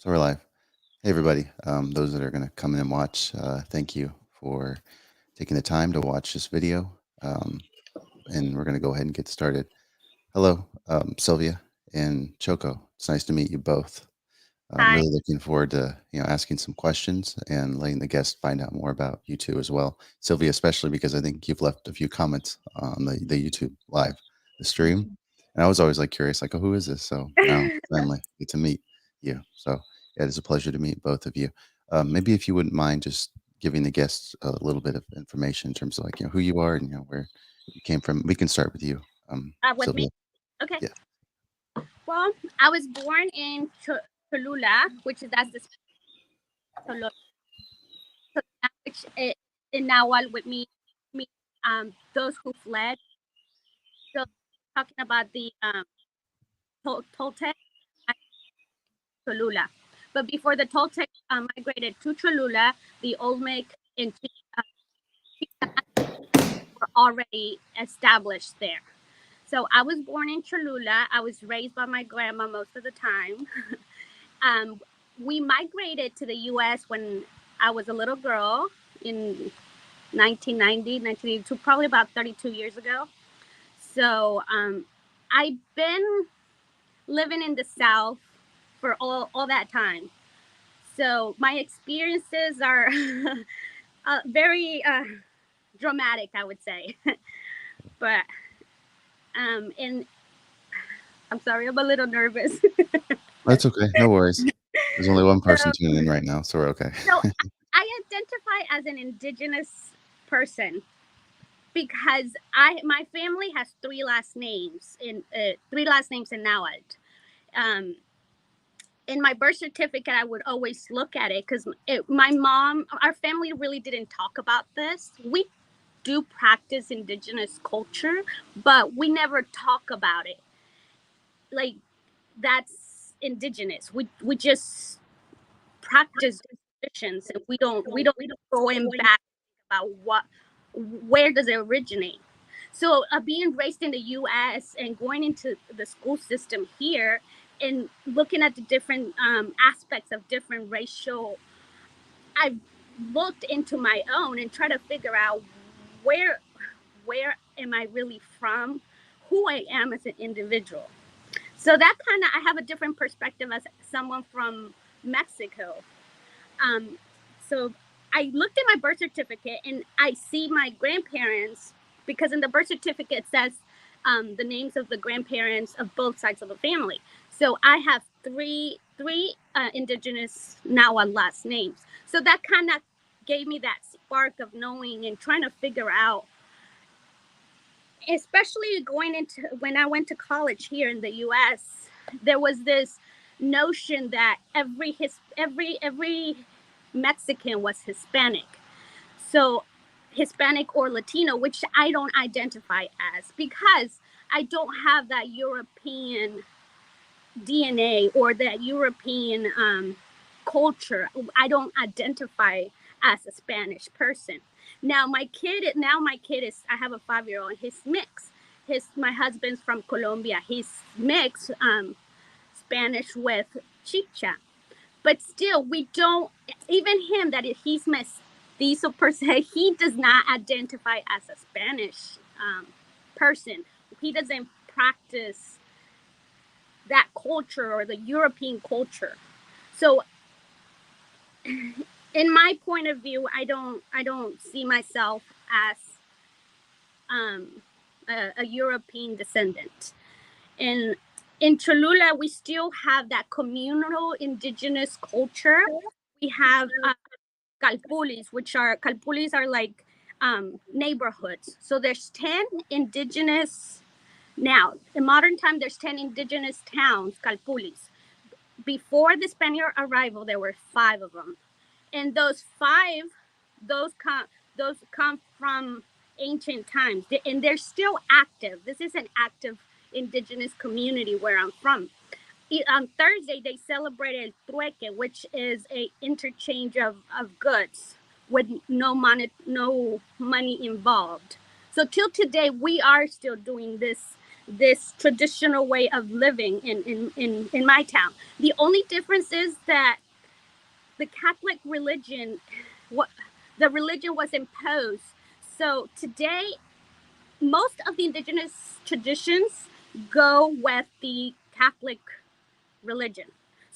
So we're live. Hey, everybody. Those that are going to come in and watch, thank you for taking the time to watch this video. And we're going to go ahead and get started. Hello, Silvia and Xoko. It's nice to meet you both. I'm Hi. really looking forward to asking some questions and letting the guests find out more about you two as well. Sylvia, especially because I think you've left a few comments on the YouTube live, the stream, and I was always like curious, like, oh, who is this? So now finally get to meet you. So yeah, it is a pleasure to meet both of you. Maybe if you wouldn't mind just giving the guests a little bit of information in terms of like who you are and where you came from. We can start with you, With me? Sylvia. Okay. Yeah. Well, I was born in Cholula, which is that's the Cholula, which is in Nahuatl with me, those who fled. So talking about the Toltec Cholula, but before the Toltec migrated to Cholula, the Olmec and were already established there. So I was born in Cholula. I was raised by my grandma most of the time. um, we migrated to the U.S. when I was a little girl in 1990, 1982, probably about 32 years ago. So I've been living in the South for all that time. So my experiences are very dramatic, I would say. But and I'm sorry, I'm a little nervous. That's okay. No worries. There's only one person so, tuning in right now, so we're okay. so I identify as an indigenous person because my family has three last names in Nahuatl. Um, in my birth certificate, I would always look at it because my mom, our family really didn't talk about this. We do practice indigenous culture, but we never talk about it. Like that's indigenous. We just practice traditions, and we don't go in back about where does it originate. So being raised in the U.S. and going into the school system here and looking at the different aspects of different racial, I've looked into my own and try to figure out where where am I really from, who I am as an individual. So that kind of I have a different perspective as someone from Mexico. Um, so I looked at my birth certificate and I see my grandparents because in the birth certificate it says the names of the grandparents of both sides of the family. So I have three indigenous Nahuatl last names. So that kind of gave me that spark of knowing and trying to figure out, especially going into when I went to college here in the U.S. There was this notion that every Mexican was Hispanic. So Hispanic or Latino, which I don't identify as because I don't have that European DNA or that European culture. I don't identify as a Spanish person. Now my kid is I have a 5-year old. He's mixed. My husband's from Colombia. He's mixed Spanish with Chicha, but still we don't, even him that he's mestizo per se, he does not identify as a Spanish person. He doesn't practice that culture or the European culture. So in my point of view, I don't see myself as a European descendant. And in Cholula, we still have that communal indigenous culture. We have calpulis are like neighborhoods. So there's 10 indigenous now. In modern time, there's 10 indigenous towns, calpulis. Before the Spaniard arrival, there were 5 of them, and those 5, those come from ancient times, and they're still active. This is an active indigenous community where I'm from. On Thursday, they celebrated trueque, which is a interchange of goods with no money involved. So till today, we are still doing this this traditional way of living in my town. The only difference is that the Catholic religion, what the religion was imposed. So today, most of the indigenous traditions go with the Catholic religion.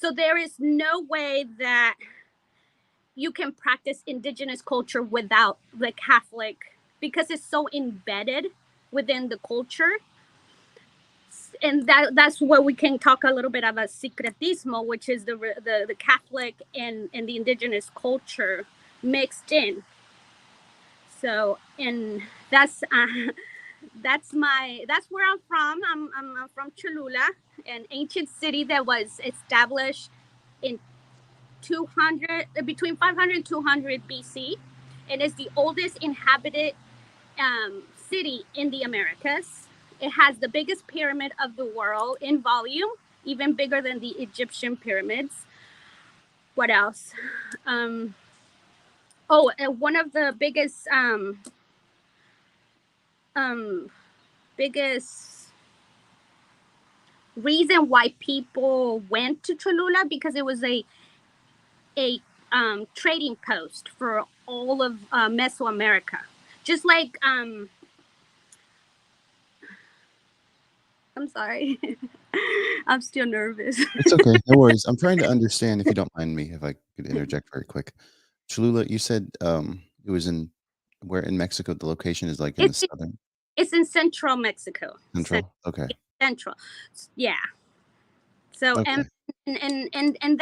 So there is no way that you can practice indigenous culture without the Catholic, because it's so embedded within the culture. And that's where we can talk a little bit about secretismo, which is the Catholic and the indigenous culture mixed in. So, and that's that's where I'm from. I'm from Cholula, an ancient city that was established in 200, between 500 and 200 BC, and is the oldest inhabited city in the Americas. It has the biggest pyramid of the world in volume, even bigger than the Egyptian pyramids. What else? One of the um, biggest reason why people went to Cholula, because it was a trading post for all of Mesoamerica. Just like I'm sorry, I'm still nervous. It's okay. No worries. I'm trying to understand, if you don't mind me, if I could interject very quick. Cholula, you said it was in where in Mexico? The location is like in the it's southern it's in central Mexico. central. Okay. Central, yeah. So Okay. and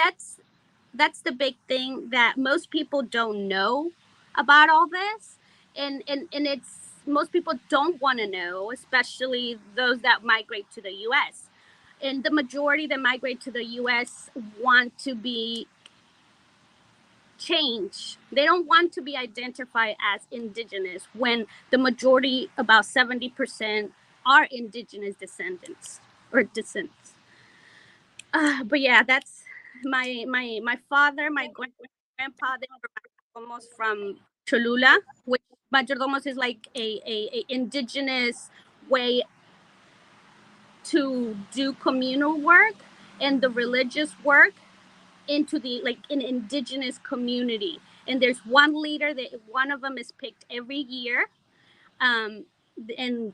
that's the big thing that most people don't know about all this, and it's most people don't want to know, especially those that migrate to the US. And the majority that migrate to the US want to be changed. They don't want to be identified as indigenous when the majority, about 70%, are indigenous descendants or descendants. But yeah, that's my father, my grandpa. They were almost from Cholula, which majordomos is like a indigenous way to do communal work and the religious work into the like an indigenous community. And there's one leader that one of them is picked every year, um, and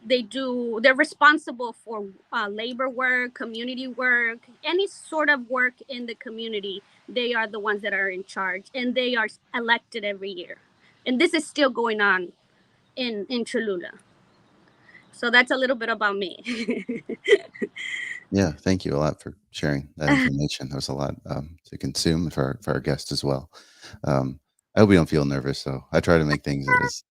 they're responsible for labor work, community work, any sort of work in the community. They are the ones that are in charge, and they are elected every year. And this is still going on in Cholula. So that's a little bit about me. Yeah, thank you a lot for sharing that information. That was a lot to consume for our guests as well. I hope you don't feel nervous, so I try to make things as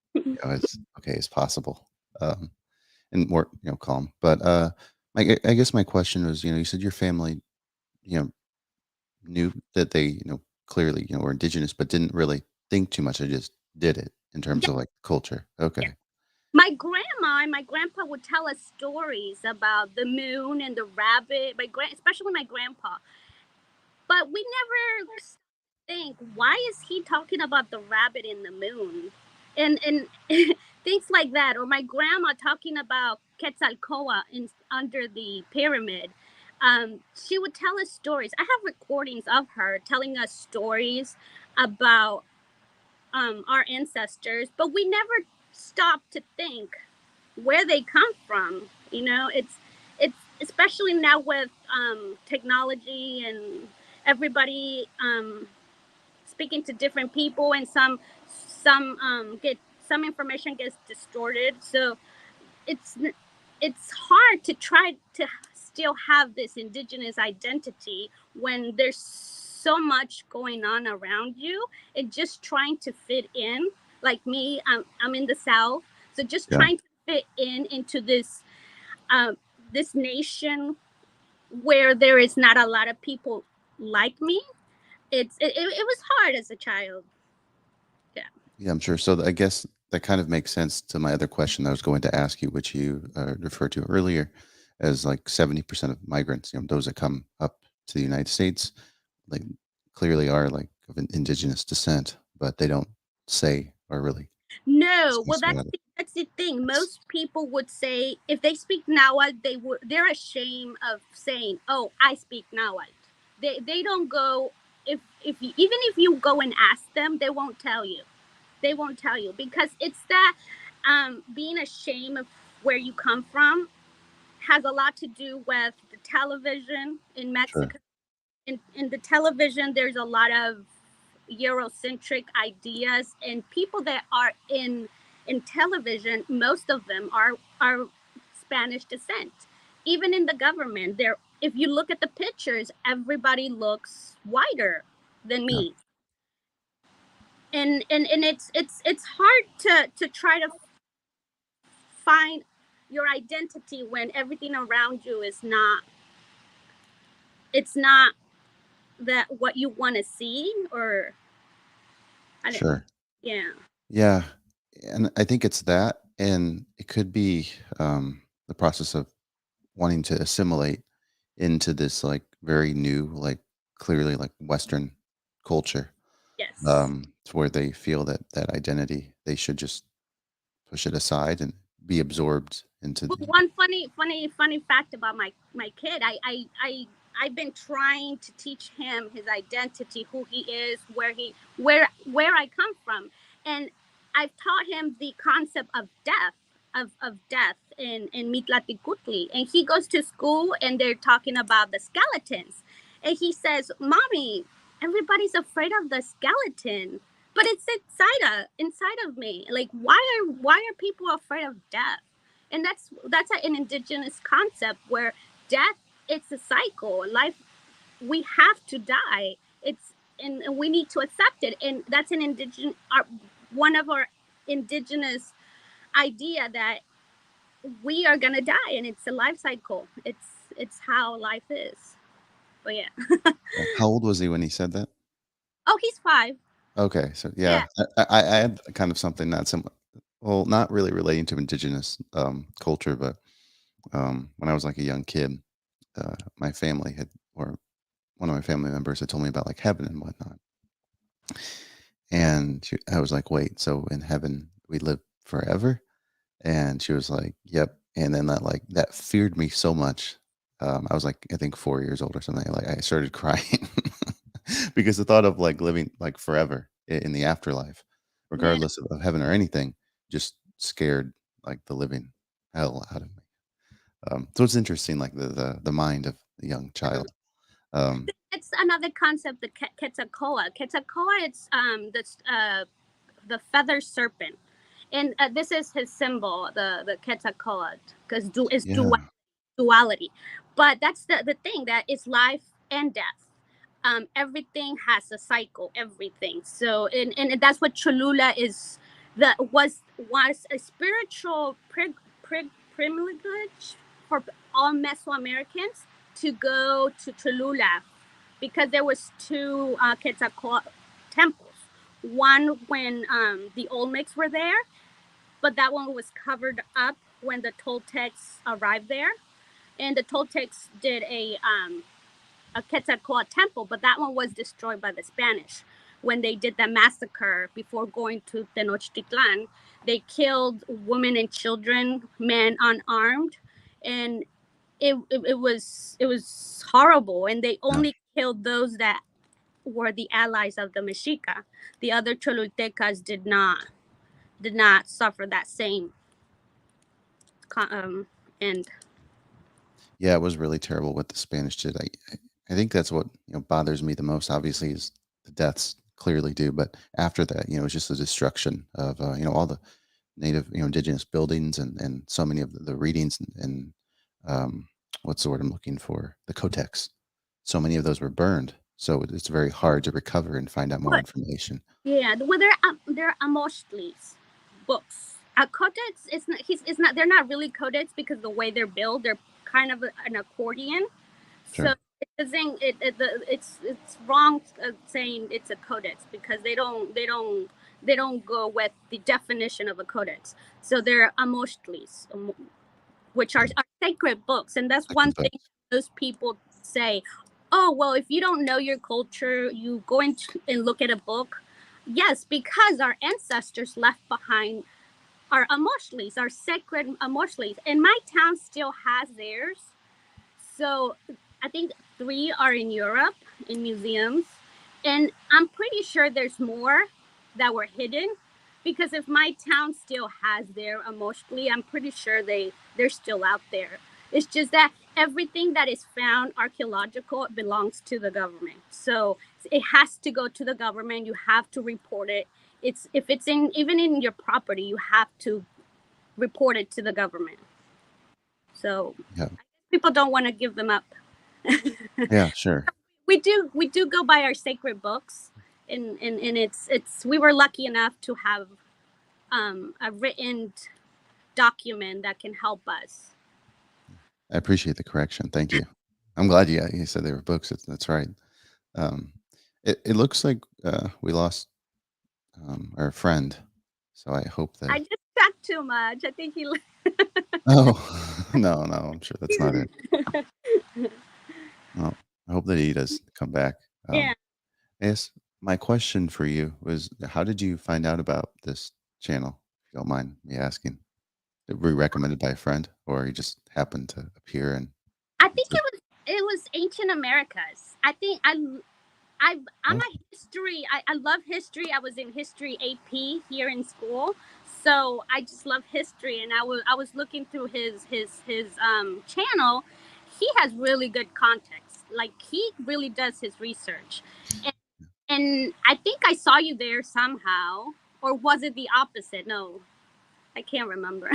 as okay as possible, and more calm. But I guess my question was, you said your family, you know, knew that they clearly were indigenous, but didn't really think too much. They just did it in terms Yeah, of like culture. Okay, yeah. My grandma and my grandpa would tell us stories about the moon and the rabbit. Especially my grandpa. But we never think, why is he talking about the rabbit in the moon? And things like that. Or my grandma talking about Quetzalcoatl under the pyramid. She would tell us stories. I have recordings of her telling us stories about our ancestors, but we never stop to think where they come from. It's especially now with technology and everybody speaking to different people, and some information gets distorted. So it's it's hard to try to still have this indigenous identity when there's so much going on around you, and just trying to fit in. Like me, I'm in the South, so just yeah, trying to fit in into um, this nation where there is not a lot of people like me. It was hard as a child. Yeah. yeah, I'm sure. So I guess that kind of makes sense to my other question I was going to ask you, which you referred to earlier, as like 70% of migrants, those that come up to the United States, like clearly are like of an indigenous descent, but they don't say or really No, speak well, that's about it. That's the thing. It's Most people would say if they speak Nahuatl, they're ashamed of saying, "Oh, I speak Nahuatl." They don't go if you, even if you go and ask them, they won't tell you. They won't tell you because it's that being ashamed of where you come from has a lot to do with the television in sure, Mexico. In the television, there's a lot of Eurocentric ideas, and people that are in television, most of them are Spanish descent. Even in the government, there, if you look at the pictures, everybody looks whiter than yeah, me, and it's hard to try to find your identity when everything around you is not, it's not that what you want to see, or I don't, sure. yeah. Yeah, and I think it's that, and it could be, the process of wanting to assimilate into this, like, very new, like, clearly, like, Western culture, Yes. to where they feel that that identity, they should just push it aside and be absorbed into But the one funny fact about my kid, I've been trying to teach him his identity, who he is, where I come from, and I've taught him the concept of death, of death in Mitlaticutli, and he goes to school and they're talking about the skeletons, and he says, "Mommy, everybody's afraid of the skeleton." But it's inside of me. Like, why are people afraid of death? And that's an indigenous concept where death, it's a cycle. Life, we have to die. It's, and we need to accept it. And that's an indigenous, one of our indigenous idea that we are gonna die, and it's a life cycle. It's how life is. But yeah. how old was he when he said that? Oh, he's 5. Okay, so Yeah. yeah, I had kind of something not similar, well, not really relating to indigenous, culture, but, when I was, like, a young kid, my family had, or one of my family members had told me about, like, heaven and whatnot, and I was like, "Wait, so in heaven we live forever?" And she was like, "Yep." And then that, like, that feared me so much. I was, like, I think 4 years old or something, like, I started crying because the thought of, like, living, like, forever in the afterlife, Yeah. regardless of heaven or anything, just scared, like, the living hell out of me. So it's interesting, like, the mind of a young child. Um, It's another concept, the Quetzalcoatl. Quetzalcoatl, it's the feather serpent, and this is his symbol, the Quetzalcoatl, because it's yeah, duality. But that's the thing, that is life and death. Everything has a cycle. Everything. So, and that's what Cholula is. The was a spiritual privilege for all Mesoamericans to go to Cholula, because there was two Quetzalcoatl temples. One when the Olmecs were there, but that one was covered up when the Toltecs arrived there, and the Toltecs did a Quetzalcoatl temple, but that one was destroyed by the Spanish when they did the massacre before going to Tenochtitlan. They killed women and children, men unarmed, and it was horrible. And they yeah. only killed those that were the allies of the Mexica. The other Cholultecas did not suffer that same end. Yeah, it was really terrible what the Spanish did. I think that's what, bothers me the most, obviously, is the deaths clearly do, but after that, it's just the destruction of, all the native, indigenous buildings and so many of the readings and what's the word I'm looking for? The codex. So many of those were burned. So it's very hard to recover and find out more But information. yeah, well, they're Amostlis books. Codex is not. It's not. They're not really codex because the way they're built, they're kind of an accordion. So Sure. it doesn't. It's wrong saying it's a codex, because they don't go with the definition of a codex. So they're Amostlis, which Yeah. are sacred books, and that's one Second thing books. most people say. Oh, well, if you don't know your culture, you go into and look at a book. Yes, because our ancestors left behind our amoshlis, our sacred amoshlis. And my town still has theirs. So I think three are in Europe in museums. And I'm pretty sure there's more that were hidden because if my town still has their emotionally, I'm pretty sure they're still out there. It's just that everything that is found archaeological belongs to the government. So it has to go to the government. You have to report it. It's if it's in even in your property, you have to report it to the government. So Yeah. people don't want to give them up. Yeah, sure. We do go by our sacred books, and it's we were lucky enough to have a written document that can help us. I appreciate the correction. Thank you. I'm glad you said they were books. That's right. Um, it looks like we lost our friend, so I hope that. I just talked too much. I think he. Oh no, no, I'm sure that's not it. Well, I hope that he does come back. Yeah. I guess my question for you was, how did you find out about this channel? If you don't mind me asking, were you recommended by a friend, or you just happened to appear and? I think it was ancient Americas. I think I'm Oh, a history. I love history. I was in history AP here in school, so I just love history. And I was looking through his channel. He has really good context. Like he really does his research, and, and I think I saw you there somehow, or was it the opposite? No, I can't remember.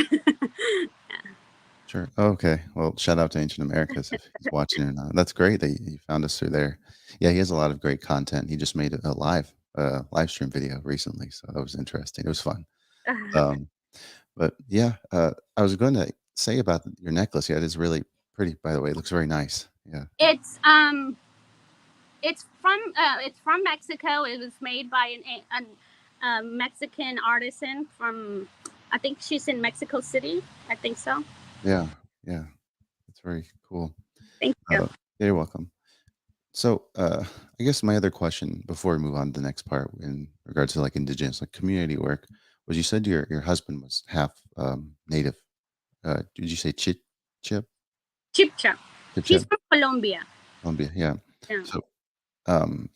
sure. Oh, okay. Well, shout out to Ancient Americas if he's watching or not. That's great that you found us through there. Yeah, he has a lot of great content. He just made a live stream video recently, so that was interesting. It was fun. Um, but yeah, I was going to say about your necklace. Yeah, it is really pretty. By the way, it looks very nice. Yeah. it's it's from Mexico. It was made by a Mexican artisan from, I think she's in Mexico City. I think so. Yeah. Yeah. It's very cool. Thank you. Uh, yeah, you're welcome. So, I guess my other question before we move on to the next part in regards to like indigenous, like community work, was you said your husband was half native. Did you say Chip? Chipcha. Chip He's Chip? from Colombia. Colombia, yeah. Yeah. So,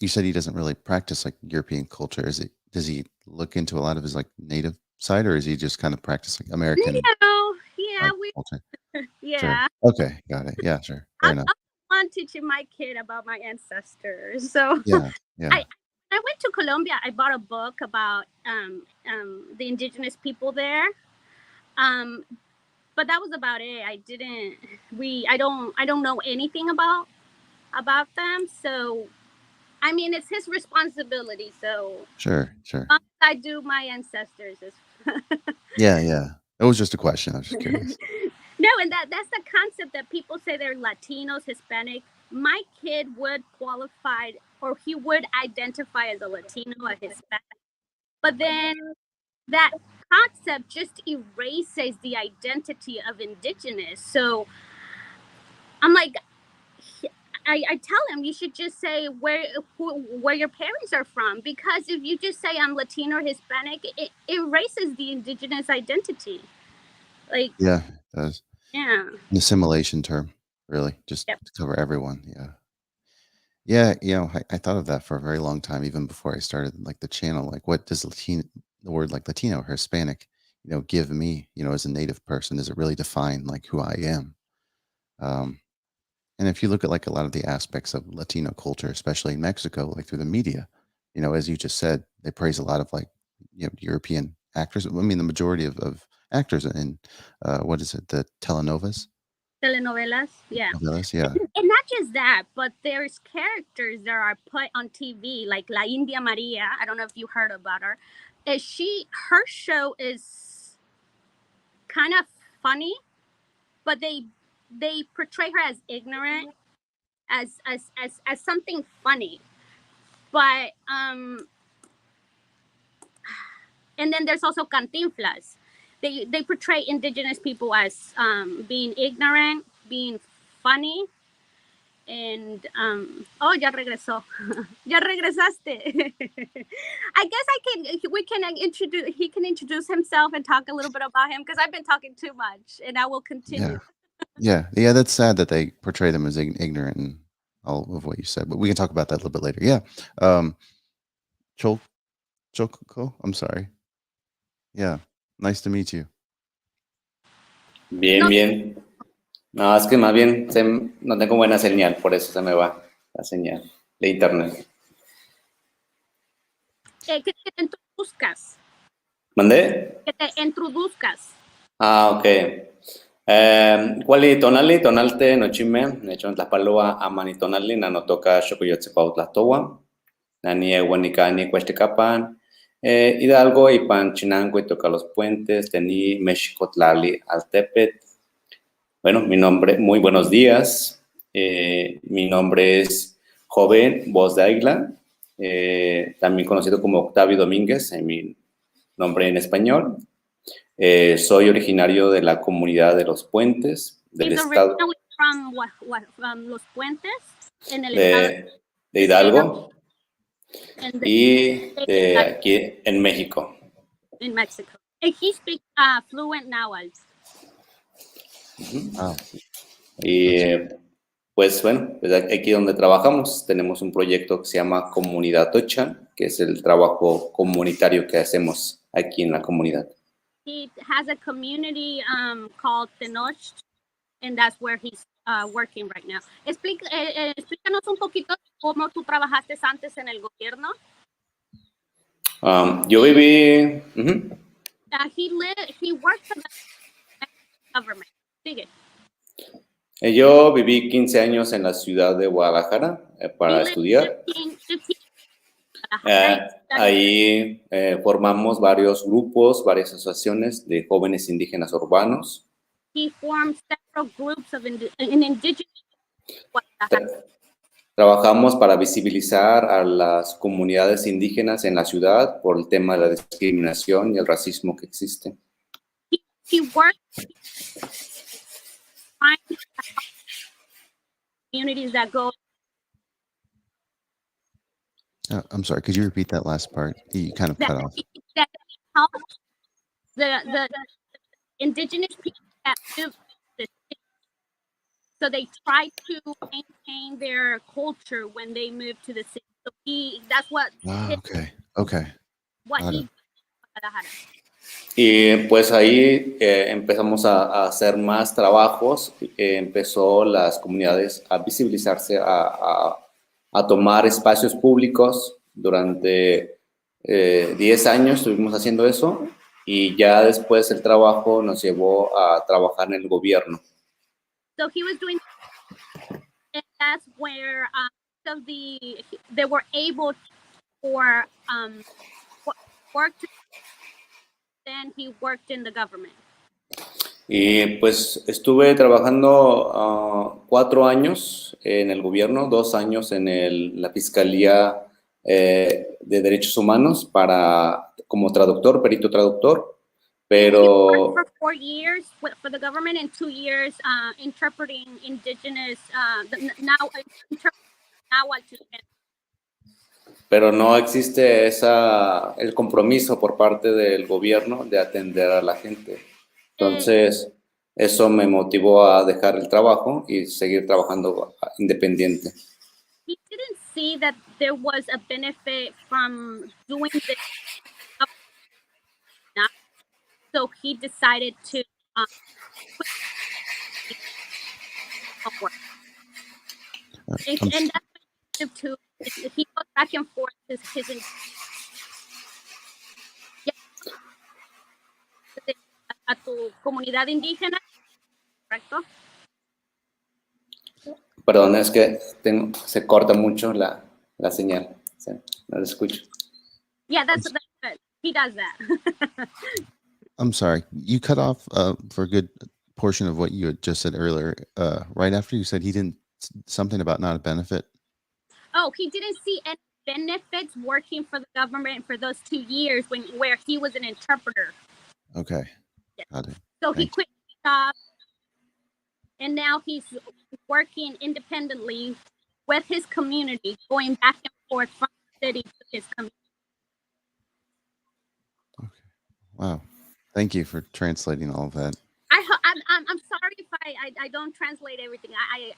you said he doesn't really practice like European culture. Does he look into a lot of his like native side, or is he just kind of practicing American No, yeah, like we, culture? Sure. yeah. Okay, got it. Yeah, sure. Fair enough. I'm on teaching my kid about my ancestors. So Yeah, yeah, I I went to Colombia. I bought a book about the indigenous people there. Um, but that was about it. I didn't. I don't know anything about them. So I mean, it's his responsibility. So sure, sure. I do my ancestors. Yeah, yeah. It was just a question. I was just curious. No, and that's the concept that people say they're Latinos, Hispanic. My kid would qualify, or he would identify as a Latino, a Hispanic. But then that concept just erases the identity of indigenous. So I'm like, I tell him you should just say where your parents are from, because if you just say I'm Latino or Hispanic, it erases the indigenous identity. Like, Yeah, it does. yeah, An assimilation term, really, just yep. to cover everyone. Yeah. Yeah, I thought of that for a very long time, even before I started like the channel. Like, what does the word like Latino or Hispanic, give me, as a native person? Does it really define like who I am? Um, and if you look at like a lot of the aspects of Latino culture, especially in Mexico, like through the media, as you just said, they praise a lot of like, European actors. I mean, the majority of actors in, what is it, the telenovas? Telenovelas, yeah. Novelas, yeah. And not just that, but there's characters that are put on TV, like La India Maria. I don't know if you heard about her. Her show is kind of funny, but they portray her as ignorant, as something funny. But and then there's also Cantinflas. They portray indigenous people as being ignorant, being funny, And oh, ya regresó. Ya regresaste. I guess he can introduce himself and talk a little bit about him, because I've been talking too much, and I will continue. Yeah, that's sad that they portray them as ignorant and all of what you said, but we can talk about that a little bit later. Yeah. Chol Choko, I'm sorry. Yeah. Nice to meet you. Bien, No. bien. No, es que más bien no tengo buena señal, por eso se me va la señal de internet. Que te introduzcas. ¿Mandé? Que te introduzcas. Ah, ok. Kuali tonalte nochime, hecho en Tlapaloa, amani tonali, nanotoka xocoyotzepau tlatoa, nani ehuanicani cuestecapan, Hidalgo y Panchinango y toca los puentes, tení Mexicotlali Altepet. Bueno, muy buenos días. Mi nombre es Joven Voz de Águila, también conocido como Octavio Domínguez, en mi nombre en español. Soy originario de la comunidad de Los Puentes, del estado From Los Puentes, en el de Hidalgo, y de aquí en México. In Mexico. And he speaks fluent Nahuatl. Wow. Y pues bueno, pues aquí donde trabajamos tenemos un proyecto que se llama Comunidad Tocha, que es el trabajo comunitario que hacemos aquí en la comunidad. He has a community called Tenoch, and that's where he's working right now. Explícanos un poquito cómo tú trabajaste antes en el gobierno. Yo viví... He worked for the government. Sigue. Yo viví 15 años en la ciudad de Guadalajara para estudiar. 15. Ahí formamos varios grupos, varias asociaciones de jóvenes indígenas urbanos. He formed several groups of indigenous. Trabajamos para visibilizar a las comunidades indígenas en la ciudad por el tema de la discriminación y el racismo que existe. He worked communities that go. I'm sorry. Could you repeat that last part? You kind of cut off. That help the indigenous people that live in the city. So they try to maintain their culture when they move to the city. So that's what. Okay. What he did. Y pues ahí empezamos a hacer más trabajos. Empezó las comunidades a visibilizarse, a tomar espacios públicos. Durante 10 años estuvimos haciendo eso, y ya después el trabajo nos llevó a trabajar en el gobierno. So he was doing, and that's where they were able for work to, then he worked in the government. Y pues estuve trabajando 4 años en el gobierno, 2 años en la Fiscalía de Derechos Humanos como traductor, perito traductor, pero... For 4 years for the government and 2 years interpreting indigenous, pero no existe el compromiso por parte del gobierno de atender a la gente. Entonces, eso me motivó a dejar el trabajo y seguir trabajando independiente. He didn't see that there was a benefit from doing this, so he decided to quit work. And that's to he goes back and forth a tu comunidad indígena, ¿correcto? Perdón, es que se corta mucho la señal. No lo escucho. Yeah, that's good. He does that. I'm sorry. You cut off for a good portion of what you had just said earlier. Right after you said he didn't, something about not a benefit. Oh, he didn't see any benefits working for the government for those 2 years where he was an interpreter. Okay. Yeah. Got it. So he quit his job and now he's working independently with his community, going back and forth from the city to his community. Okay. Wow. Thank you for translating all of that. I'm sorry if I don't translate everything.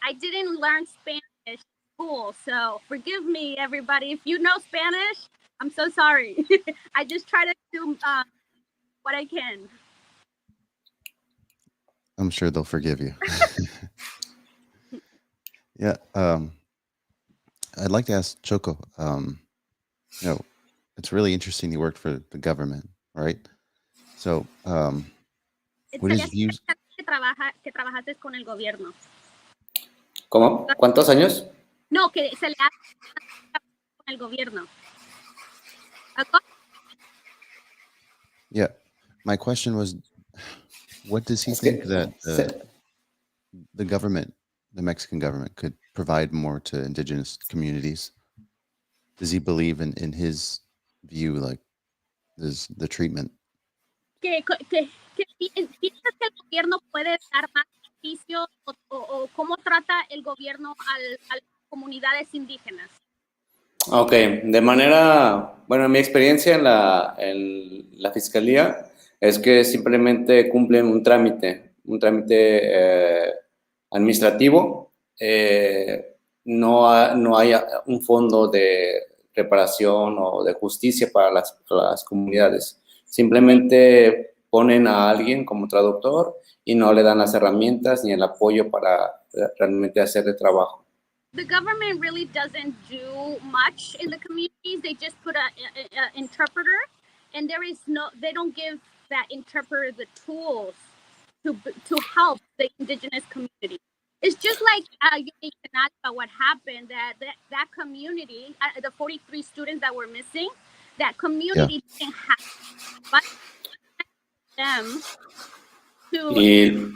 I didn't learn Spanish in school, so forgive me, everybody. If you know Spanish, I'm so sorry. I just try to do what I can. I'm sure they'll forgive you. Yeah. I'd like to ask Xoko, you know, it's really interesting you worked for the government, right? So, what is views? Que trabajaste con el gobierno. ¿Cómo? ¿Cuántos años? No, que se le hace con el gobierno. Yeah. My question was, what does he Es que think that the government, the Mexican government, could provide more to indigenous communities? Does he believe in his view, like, is the treatment? Que piensas que el gobierno puede dar más servicios o cómo trata el gobierno a las comunidades indígenas. Ok, de manera, bueno, mi experiencia en la fiscalía es que simplemente cumplen un trámite administrativo. No hay un fondo de reparación o de justicia para las comunidades. Simplemente ponen a alguien como traductor y no le dan las herramientas ni el apoyo para realmente hacer el trabajo. The government really doesn't do much in the communities. They just put a interpreter, and they don't give that interpreter the tools to help the indigenous community. It's just like you mentioned about what happened, that community, the 43 students that were missing, that community didn't have but them to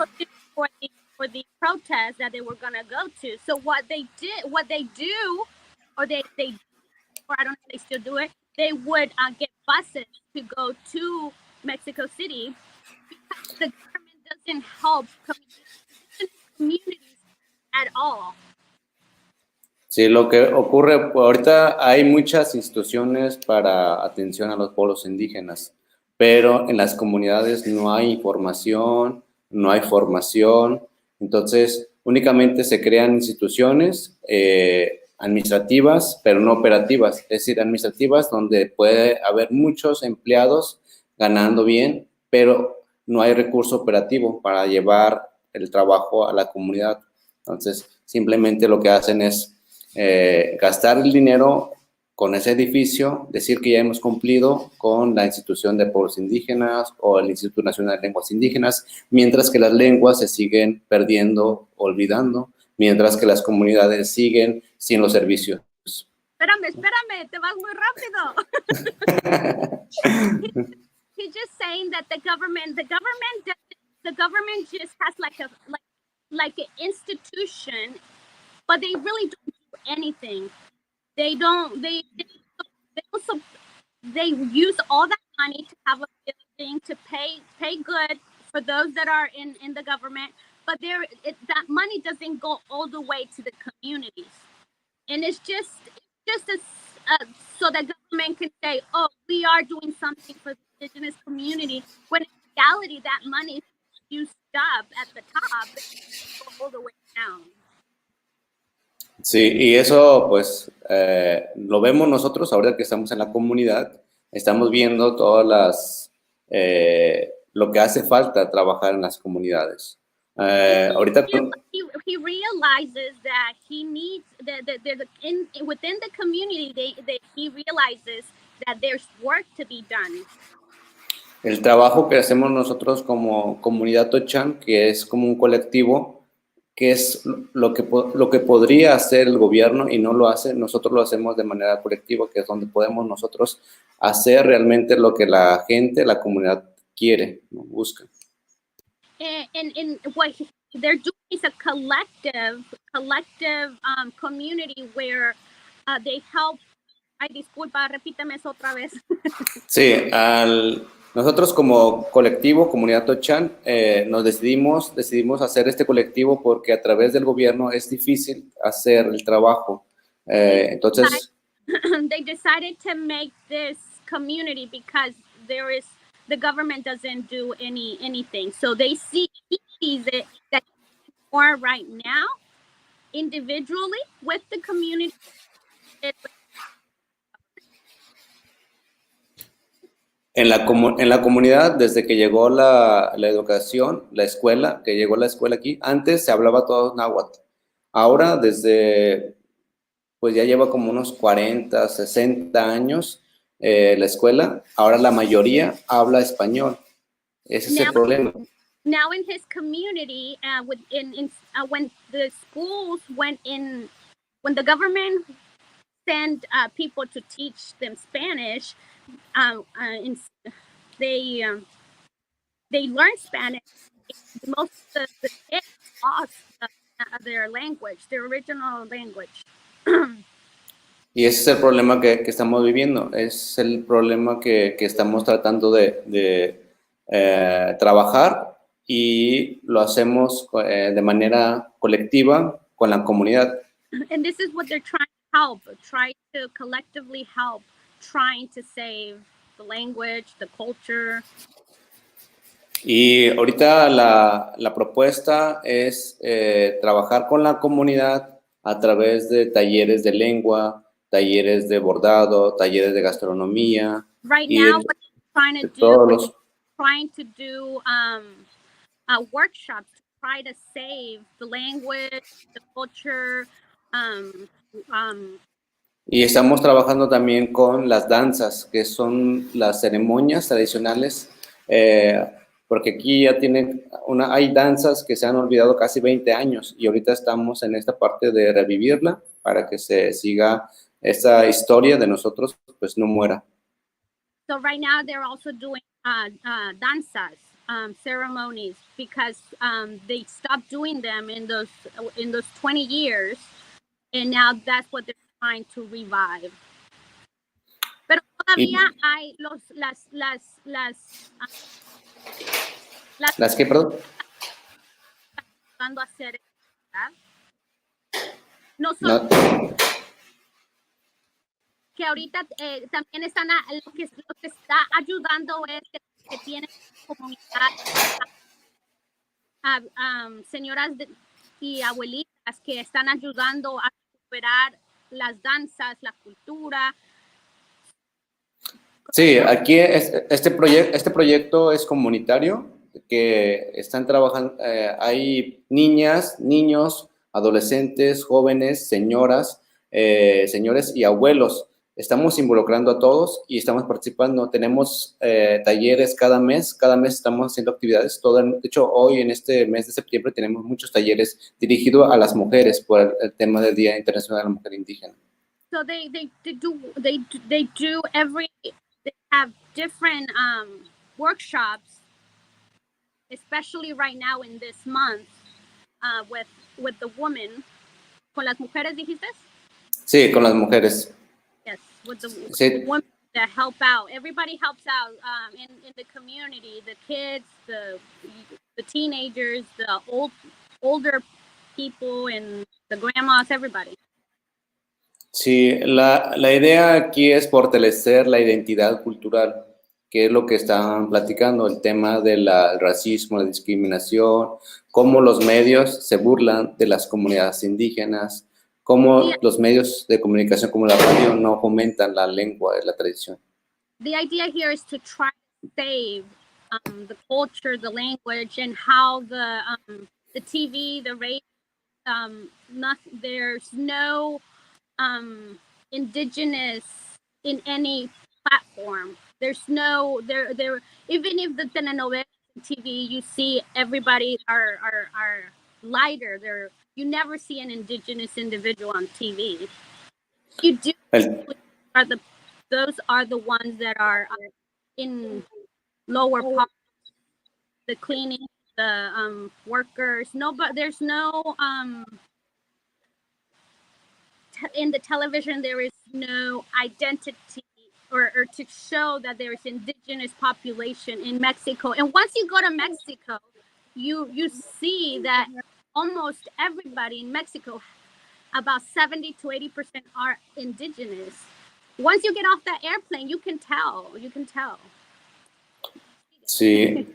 for the protest that they were gonna go to. So what they do, or they or I don't know if they still do it, they would get buses to go to Mexico City because the government doesn't help communities at all. Sí, lo que ocurre, ahorita hay muchas instituciones para atención a los pueblos indígenas, pero en las comunidades no hay información, no hay formación, entonces únicamente se crean instituciones administrativas, pero no operativas, es decir, administrativas donde puede haber muchos empleados ganando bien, pero no hay recurso operativo para llevar el trabajo a la comunidad. Entonces, simplemente lo que hacen es gastar el dinero con ese edificio, decir que ya hemos cumplido con la institución de pueblos indígenas o el Instituto Nacional de Lenguas Indígenas, mientras que las lenguas se siguen perdiendo, olvidando, mientras que las comunidades siguen sin los servicios. Espérame, te vas muy rápido. He's just saying that the government just has like an institution, but they really don't do anything. They use all that money to have a building, to pay good for those that are in the government, but that money doesn't go all the way to the communities, and it's just so the government can say, oh, we are doing something for the indigenous community, when in reality that money is used up at the top all the way down. Sí, y eso pues lo vemos nosotros ahora que estamos en la comunidad, estamos viendo todas lo que hace falta trabajar en las comunidades. Ahorita he realizes that he needs within the community he realizes that there's work to be done. El trabajo que hacemos nosotros como comunidad Tochan, que es como un colectivo, que es lo que podría hacer el gobierno y no lo hace, nosotros lo hacemos de manera colectiva, que es donde podemos nosotros hacer realmente lo que la gente, la comunidad quiere, ¿no? Busca. And what they're doing is a collective community where they help. Ay, disculpa, repíteme eso otra vez. Sí, Nosotros como colectivo, comunidad Tochan, nos decidimos hacer este colectivo porque a través del gobierno es difícil hacer el trabajo. Entonces, they decided to make this community because the government doesn't do anything. So he sees it that more right now individually with the community. en la comunidad, desde que llegó la educación, la escuela, que llegó la escuela aquí, antes se hablaba todo náhuatl. Ahora, pues ya lleva como unos 40, 60 años la escuela. Ahora la mayoría habla español. Ese es el problema. Now in his community, when the schools went in, when the government sent people to teach them Spanish, they learned Spanish. Most of the kids lost their language, their original language. Y ese es el problema que estamos viviendo. Es el problema que estamos tratando de trabajar, y lo hacemos de manera colectiva con la comunidad. And this is what they're trying to help, try to collectively help, trying to save the language, the culture. Y ahorita la propuesta es trabajar con la comunidad a través de talleres de lengua, talleres de bordado, talleres de gastronomía. Right now, what they're trying to do workshops to try to save the language, the culture. Y estamos trabajando también con las danzas, que son las ceremonias tradicionales, porque aquí ya hay danzas que se han olvidado casi 20 años, y ahorita estamos en esta parte de revivirla para que se siga esa historia de nosotros, pues no muera. So right now they're also doing danzas, ceremonies, because they stopped doing them in those 20 years, and now that's what they're trying to revive. Pero todavía hay ¿Las qué, perdón? Tratando a hacer, ¿verdad? No solo que ahorita también están lo que está ayudando es que tienen comunidad, señoras y abuelitas que están ayudando a recuperar las danzas, la cultura. Sí, aquí este proyecto es comunitario, que están trabajando, hay niñas, niños, adolescentes, jóvenes, señoras, señores y abuelos. Estamos involucrando a todos y estamos participando. Tenemos talleres cada mes estamos haciendo actividades. De hecho, hoy en este mes de septiembre tenemos muchos talleres dirigidos a las mujeres por el tema del Día Internacional de la Mujer Indígena. So they have different workshops, especially right now in this month, with the women. ¿Con las mujeres dijiste? Sí, con las mujeres. Yes, with the women that help out. Everybody helps out in the community. The kids, the teenagers, the older people, and the grandmas. Everybody. Sí, la idea aquí es fortalecer la identidad cultural, que es lo que están platicando, el tema del racismo, la discriminación, cómo los medios se burlan de las comunidades indígenas, cómo los medios de comunicación como la radio no fomentan la lengua de la tradición. The idea here is to try to save the culture, the language, and how the TV, the radio, there's no indigenous in any platform. There's no there even if the telenovela TV you see everybody are lighter. You never see an indigenous individual on TV. You do those are the ones that are in lower parts, the cleaning, the workers. No, but there's no in the television there is no identity or to show that there is indigenous population in Mexico. And once you go to Mexico, you see that almost everybody in Mexico, about 70 to 80% are indigenous. Once you get off that airplane, you can tell. Sí.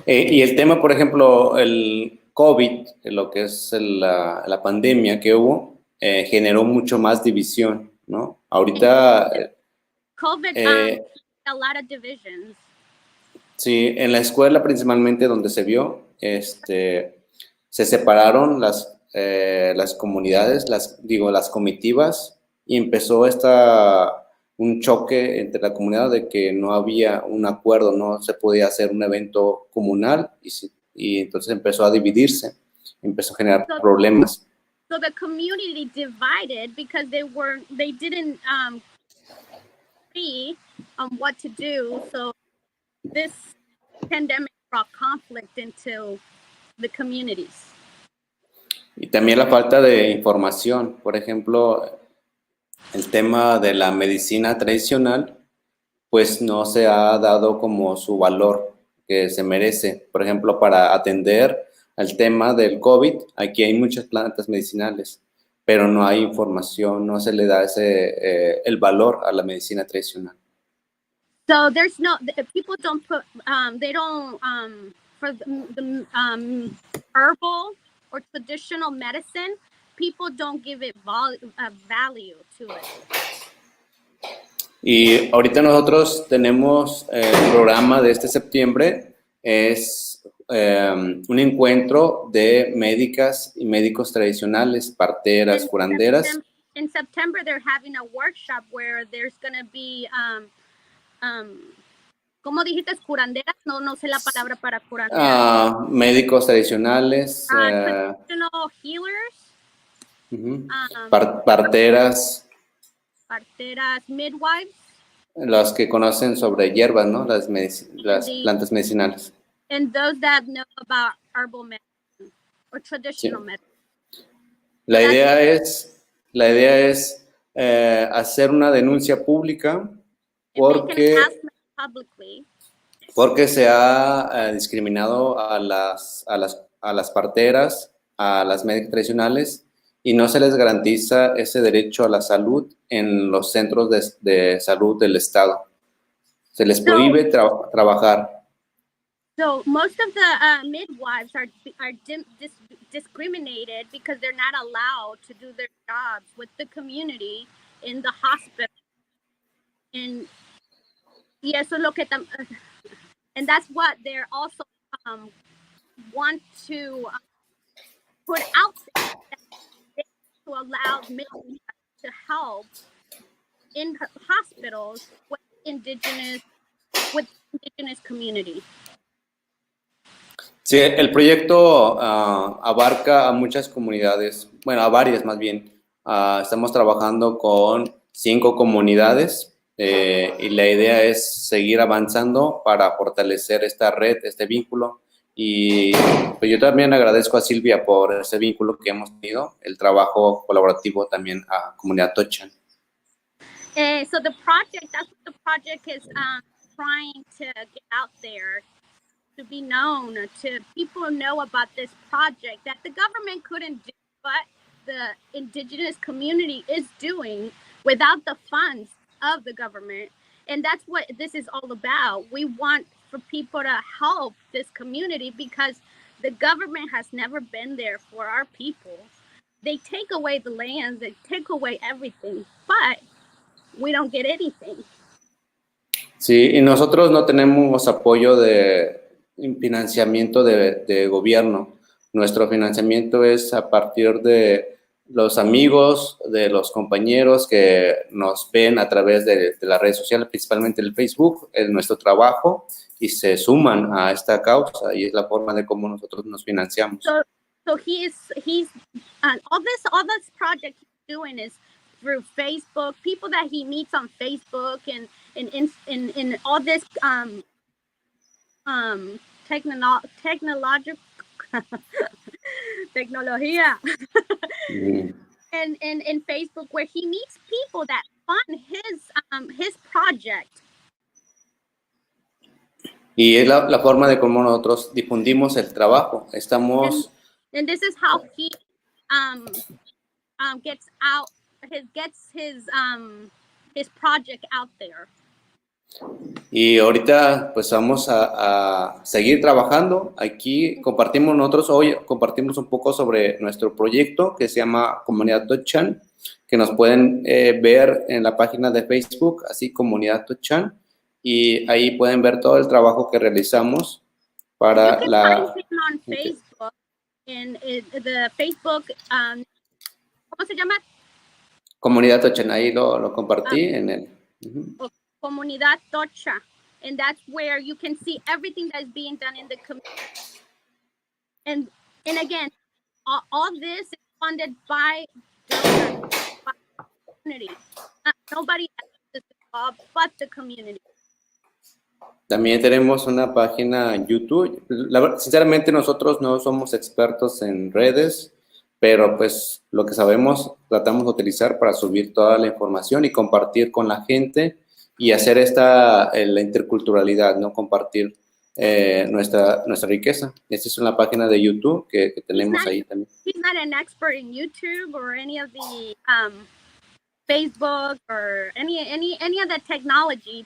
Y el tema, por ejemplo, el COVID, lo que es la pandemia que hubo, generó mucho más división, ¿no? Ahorita, COVID a lot of divisions. sí, en la escuela principalmente donde se vio, se separaron las comunidades, las comitivas, y empezó un choque entre la comunidad de que no había un acuerdo, no se podía hacer un evento comunal, y entonces empezó a dividirse, empezó a generar problemas. So the community divided because they didn't agree on what to do. So this pandemic brought conflict into the communities. Y también la falta de información, por ejemplo, el tema de la medicina tradicional, pues no se ha dado como su valor que se merece. Por ejemplo, para atender al tema del COVID, aquí hay muchas plantas medicinales, pero no hay información, no se le da el valor a la medicina tradicional. So there's people don't put, they don't, for the herbal or traditional medicine, people don't give it value to it. Y ahorita nosotros tenemos el programa de este septiembre, es un encuentro de médicas y médicos tradicionales, parteras, curanderas. In September, they're having a workshop where there's going to be, ¿cómo dijiste? Curanderas, no sé la palabra para curanderas. Médicos tradicionales. Traditional healers. Parteras. Parteras, midwives. Las que conocen sobre hierbas, ¿no? Las plantas medicinales. And those that know about herbal medicine or traditional medicine. La idea es hacer una denuncia pública porque se ha discriminado a las parteras, a las médicas tradicionales, y no se les garantiza ese derecho a la salud en los centros de salud del Estado. Se les prohíbe trabajar. So most of the midwives are discriminated because they're not allowed to do their jobs with the community in the hospital. And eso es lo que and that's what they're also want to put out there, to allow midwives to help in hospitals with indigenous community. Sí, el proyecto abarca a muchas comunidades, bueno, a varias más bien. Estamos trabajando con 5 comunidades y la idea es seguir avanzando para fortalecer esta red, este vínculo. Y pues yo también agradezco a Silvia por ese vínculo que hemos tenido, el trabajo colaborativo también a Comunidad Tochan. So the project, that's what the project is trying to get out there, to be known, to people know about this project that the government couldn't do, but the indigenous community is doing without the funds of the government. And that's what this is all about. We want for people to help this community because the government has never been there for our people. They take away the lands, they take away everything, but we don't get anything. Sí, y nosotros no tenemos apoyo de financiamiento de gobierno. Nuestro financiamiento es a partir de los amigos, de los compañeros que nos ven a través de las redes sociales, principalmente el Facebook, nuestro trabajo, y se suman a esta causa, y es la forma de cómo nosotros nos financiamos. So he's all this project he's doing is through Facebook, people that he meets on Facebook, and in all this tecnología and Facebook, where he meets people that fund his project. Y es la forma de cómo nosotros difundimos el trabajo. Estamos... And this is how he gets out his project out there. Y ahorita pues vamos a seguir trabajando. Aquí compartimos nosotros hoy, compartimos un poco sobre nuestro proyecto que se llama Comunidad Tochan, que nos pueden ver en la página de Facebook, así Comunidad Tochan, y ahí pueden ver todo el trabajo que realizamos para you can la... find him on Facebook, and the Facebook, ¿cómo se llama? Comunidad Tochan, ahí lo compartí en el... Comunidad Tocha, and that's where you can see everything that is being done in the community. And again, all this is funded by donors, by the community. Nobody else but the community. También tenemos una página en YouTube. Sinceramente nosotros no somos expertos en redes, pero pues lo que sabemos tratamos de utilizar para subir toda la información y compartir con la gente y hacer la interculturalidad, ¿no? Compartir nuestra riqueza. Esta es una página de YouTube que tenemos ahí también. He's not an expert in YouTube or any of the Facebook or any of the technology,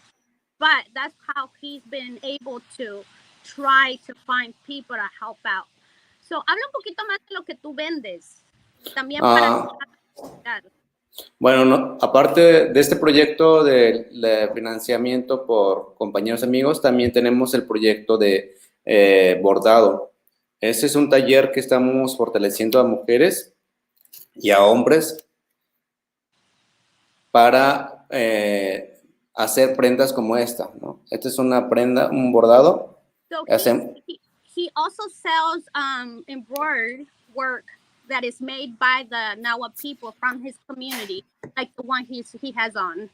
but that's how he's been able to try to find people to help out. So, habla un poquito más de lo que tú vendes. También para... Bueno, no, aparte de este proyecto de financiamiento por compañeros amigos, también tenemos el proyecto de bordado. Ese es un taller que estamos fortaleciendo a mujeres y a hombres para hacer prendas como esta, ¿no? Esta es una prenda, un bordado. So he also sells embroidered work that is made by the Nahua people from his community, like the one he has on.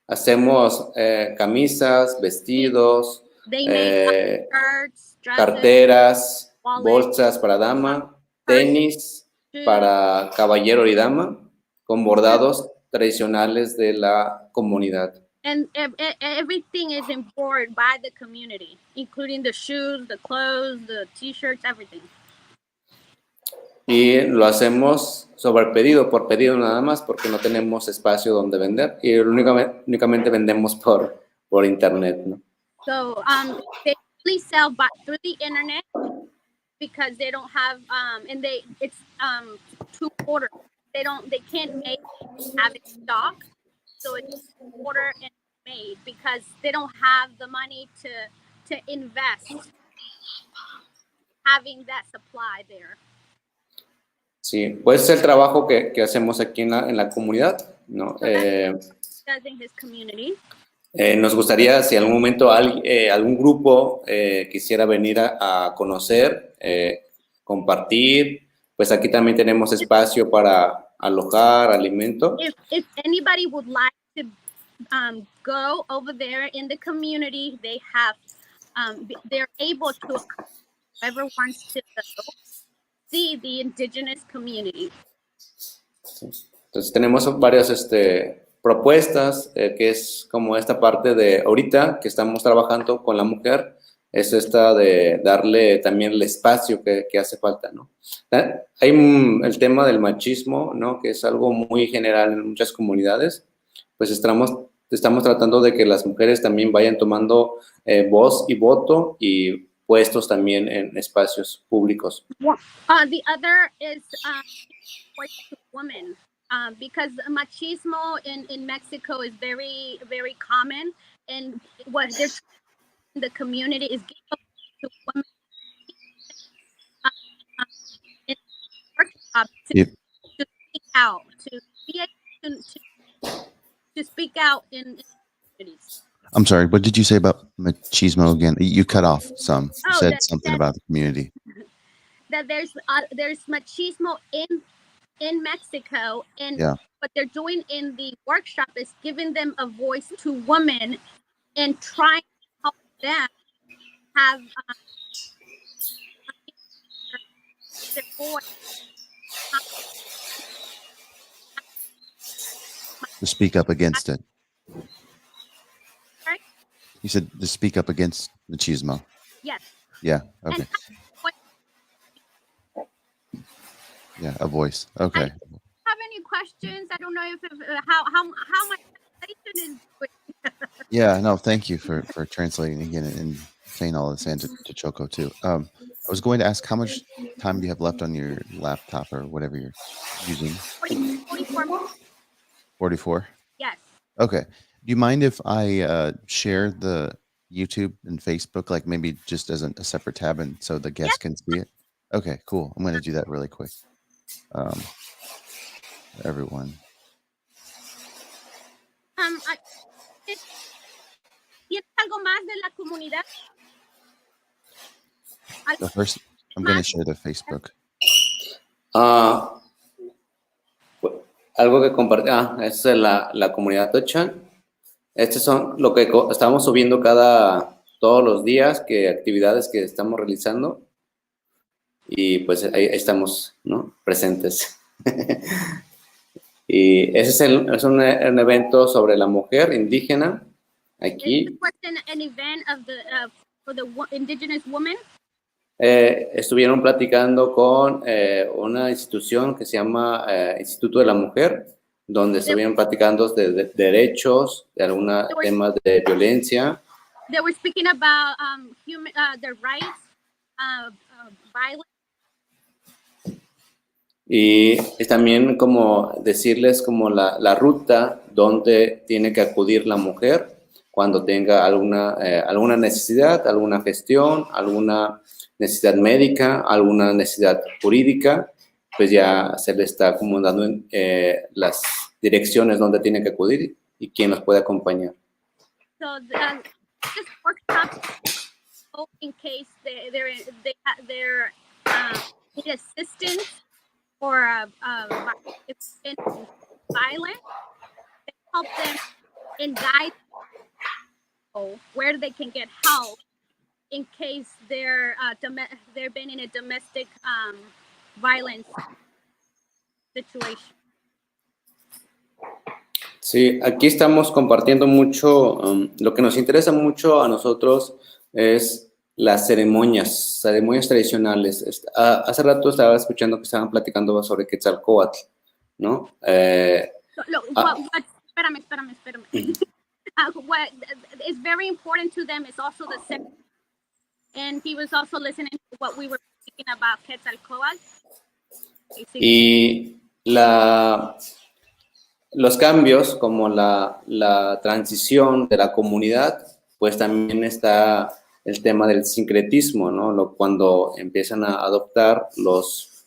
Hacemos camisas, vestidos, shirts, dresses, carteras, wallets, bolsas para dama, tenis para caballero y dama, con bordados tradicionales de la comunidad. And everything is embroidered by the community, including the shoes, the clothes, the t-shirts, everything. Y lo hacemos sobre pedido, por pedido nada más, porque no tenemos espacio donde vender y únicamente vendemos por internet, ¿no? So they usually sell through the internet because they don't have and it's to order. They can't have it stock, so it's order and made because they don't have the money to invest having that supply there. Sí, pues es el trabajo que hacemos aquí en la comunidad, ¿no? Nos gustaría, si en algún momento algún grupo quisiera venir a conocer, compartir, pues aquí también tenemos espacio para alojar, alimento. If anybody would like to go over there in the community, they're able to, whoever wants to go, see the indigenous community. Entonces tenemos varias propuestas, que es como esta parte de ahorita que estamos trabajando con la mujer, es esta de darle también el espacio que hace falta, ¿no? Hay el tema del machismo, ¿no? Que es algo muy general en muchas comunidades, pues estamos tratando de que las mujeres también vayan tomando voz y voto y puestos también en espacios públicos. The other is women, because machismo in Mexico is very, very common, and what they're in the community is giving to women in workshops to speak out, to be able to speak out in communities. I'm sorry, what did you say about machismo again? You cut off some. You said something about the community. That there's machismo in Mexico, and what they're doing in the workshop is giving them a voice to women and trying to help them have their voice. To speak up against it. You said to speak up against machismo. Yes. Yeah. Okay. And what, Yeah, a voice. Okay. have any questions? I don't know if how my translation is doing. Yeah. No. Thank you for translating again and saying all this, and to Xoko too. I was going to ask, how much time do you have left on your laptop or whatever you're using? 44. 44. Yes. Okay. Do you mind if I share the YouTube and Facebook, like maybe just as a separate tab, and so the guests can see it? Okay, cool. I'm going to do that really quick. Everyone. ¿Tienes algo más de la comunidad? The first, I'm going to share the Facebook. Algo que compartir. Es la comunidad Tochan. Estos son lo que estamos subiendo todos los días, actividades que estamos realizando. Y pues ahí estamos, ¿no? Presentes. Y ese es un evento sobre la mujer indígena aquí. An event for the indigenous woman. Estuvieron platicando con una institución que se llama Instituto de la Mujer, donde estuvieron platicando de derechos, de algunos temas de violencia. They were speaking about the rights of violence. Y también como decirles como la ruta donde tiene que acudir la mujer cuando tenga alguna necesidad, alguna gestión, alguna necesidad médica, alguna necesidad jurídica, pues ya se le está como dando las direcciones donde tiene que acudir y quién los puede acompañar. So this workshop, in case they need assistance or violence, they help them and guide them where they can get help in case they've been in a domestic violence situation. Sí, aquí estamos compartiendo mucho, lo que nos interesa mucho a nosotros es las ceremonias tradicionales. Hace rato estaba escuchando que estaban platicando sobre Quetzalcóatl, ¿no? Espérame. What is very important to them is also the ceremony. And he was also listening to what we were speaking about Quetzalcóatl. Y los cambios, como la transición de la comunidad, pues también está el tema del sincretismo, ¿no? Cuando empiezan a adoptar los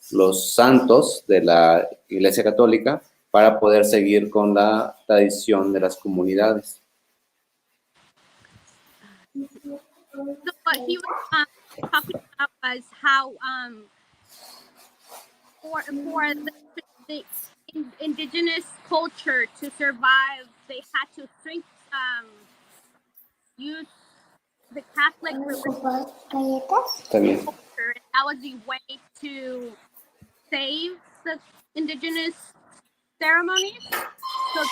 santos de la Iglesia Católica para poder seguir con la tradición de las comunidades. So what he was talking about was how for the indigenous culture to survive, they had to use the Catholic religion culture. That was the way to save the indigenous ceremonies. So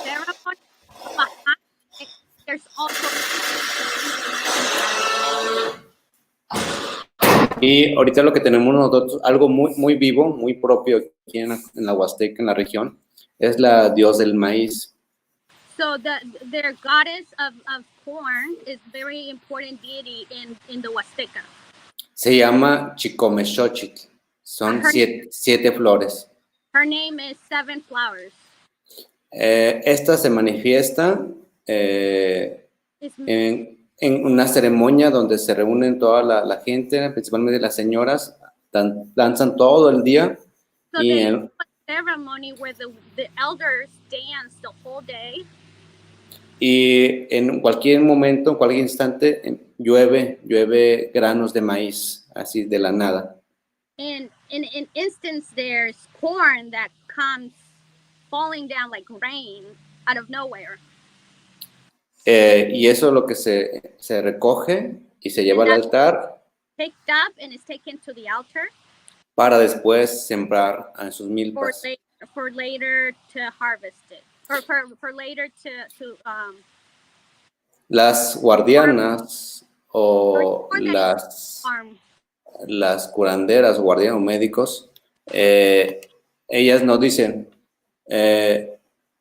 ceremony behind it, there's also. Y ahorita lo que tenemos nosotros, algo muy vivo, muy propio aquí en la Huasteca, en la región, es la diosa del maíz. So their goddess of corn is very important deity in the Huasteca. Se llama Chicomexochitl. Son 7 flores. Her name is 7 flowers. Esta se manifiesta en una ceremonia donde se reúnen toda la gente, principalmente las señoras, danzan todo el día. So there's a ceremony where the elders dance the whole day. Y en cualquier momento, en cualquier instante, llueve granos de maíz, así de la nada. And in an instance, there's corn that comes falling down like rain out of nowhere. Y eso es lo que se recoge y se lleva al altar. Picked up and is taken to the altar. Para después sembrar en sus milpas. For later to harvest it. or for later to Las harm, guardianas or o more than harm. las curanderas o guardianes médicos, ellas nos dicen,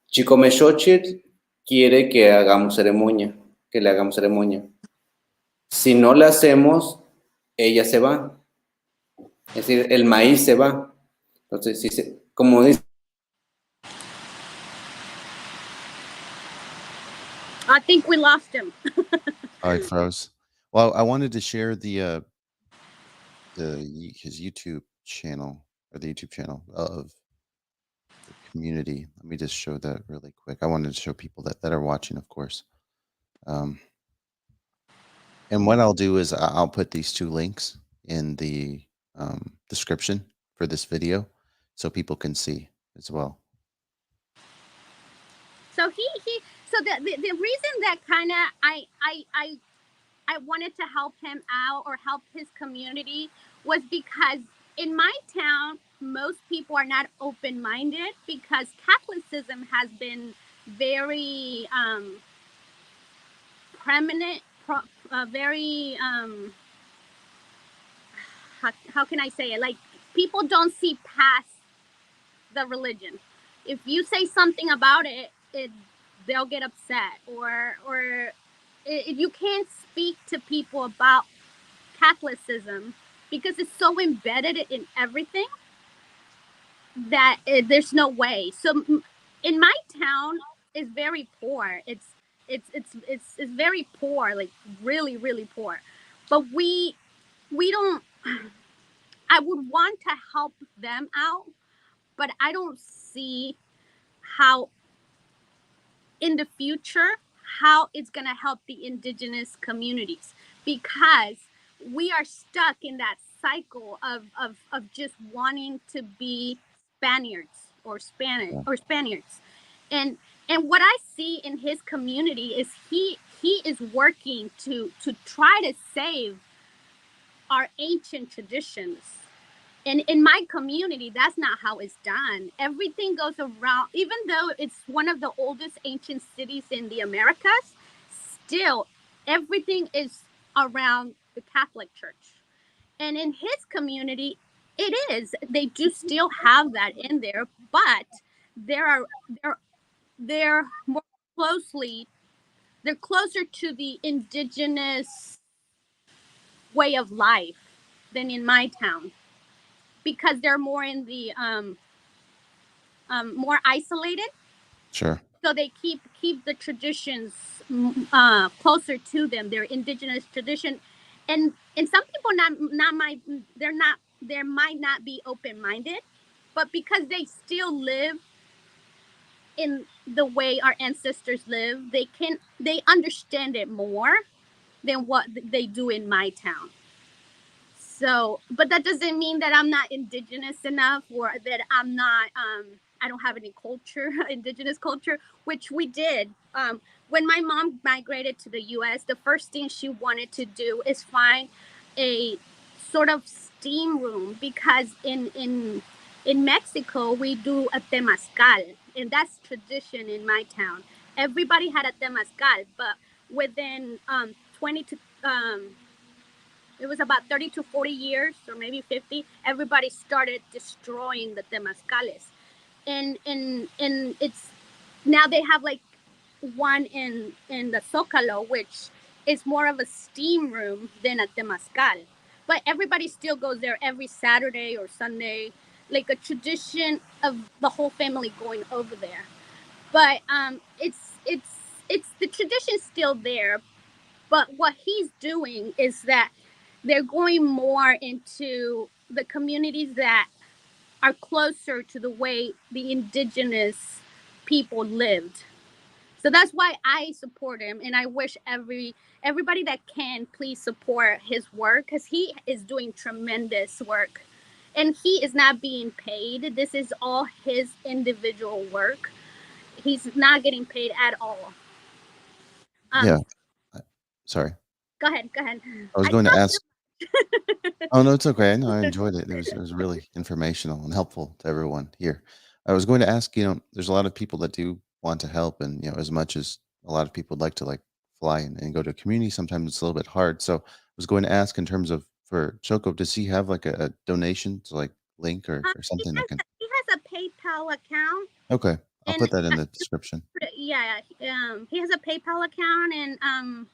Chico Xochitl quiere que hagamos ceremonia, que le hagamos ceremonia. Si no la hacemos, ella se va. Es decir, el maíz se va. Entonces, si como dice, I think we lost him. Oh, I froze. Well, I wanted to share his YouTube channel, or the YouTube channel of the community. Let me just show that really quick. I wanted to show people that are watching, of course. And what I'll do is I'll put these two links in the description for this video so people can see as well. So so the reason that kind of I wanted to help him out or help his community was because in my town most people are not open-minded because Catholicism has been very prominent, very how can I say it? Like people don't see past the religion. If you say something about it, they'll get upset, or you can't speak to people about Catholicism because it's so embedded in everything that there's no way. So in my town is very poor. It's very poor, like really really poor. But we don't. I would want to help them out, but I don't see how in the future how it's going to help the indigenous communities because we are stuck in that cycle of just wanting to be Spaniards or Spanish Yeah. or Spaniards. And what I see in his community is he is working to try to save our ancient traditions. And in my community, that's not how it's done. Everything goes around, even though it's one of the oldest ancient cities in the Americas, still everything is around the Catholic Church. And in his community, it is. They do still have that in there, but there are they're more closely they're closer to the indigenous way of life than in my town because they're more in the more isolated. Sure. So they keep the traditions closer to them, their indigenous tradition, and some people not might they're not there might not be open minded, but because they still live in the way our ancestors live, they understand it more than what they do in my town. So, but that doesn't mean that I'm not indigenous enough or that I'm not, I don't have any culture, indigenous culture, which we did. When my mom migrated to the US, the first thing she wanted to do is find a sort of steam room because in Mexico, we do a temazcal, and that's tradition in my town. Everybody had a temazcal, but within 20 to it was about 30 to 40 years or maybe 50, everybody started destroying the temazcales. And it's now they have like one in the Zocalo, which is more of a steam room than a temazcal. But everybody still goes there every Saturday or Sunday, like a tradition of the whole family going over there. But it's the tradition's still there. But what he's doing is that they're going more into the communities that are closer to the way the indigenous people lived. So that's why I support him, and I wish everybody that can please support his work because he is doing tremendous work, and he is not being paid. This is all his individual work. He's not getting paid at all. Yeah. Sorry. Go ahead. Go ahead. I was I going to talked ask. Oh, no, it's okay. No, I enjoyed it. It was really informational and helpful to everyone here. I was going to ask, there's a lot of people that do want to help, and as much as a lot of people would like to like fly and go to a community, sometimes it's a little bit hard. So I was going to ask in terms of for Choco, does he have like a donation to like link or He something that has can? he has a PayPal account, Okay, I'll and put that in the description. yeah, he has a PayPal account, and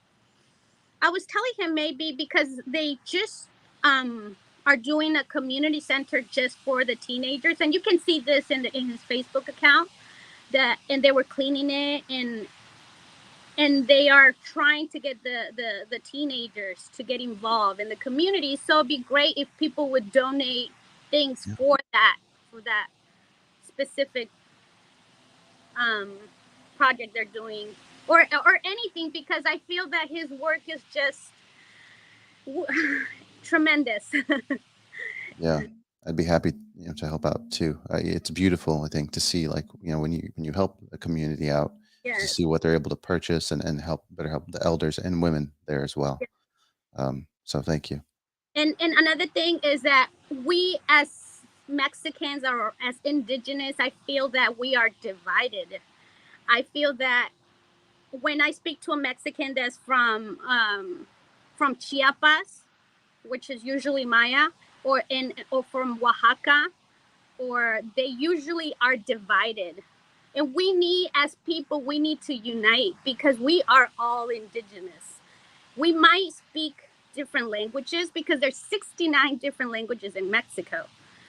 I was telling him maybe because they just are doing a community center just for the teenagers, and you can see this in his Facebook account, that and they were cleaning it, and they are trying to get the teenagers to get involved in the community. So it'd be great if people would donate things Yeah, for that specific um project they're doing, or anything, because I feel that his work is just tremendous. yeah, I'd be happy to help out too. It's beautiful, I think, to see like when you help a community out, to Yes. see what they're able to purchase and help better help the elders and women there as well. So thank you. And another thing is that we as Mexicans or as indigenous, I feel that we are divided. I feel that when I speak to a Mexican that's from Chiapas, which is usually Maya, or from Oaxaca, or they usually are divided. And we need, as people, we need to unite because we are all indigenous. We might speak different languages because there's 69 different languages in Mexico.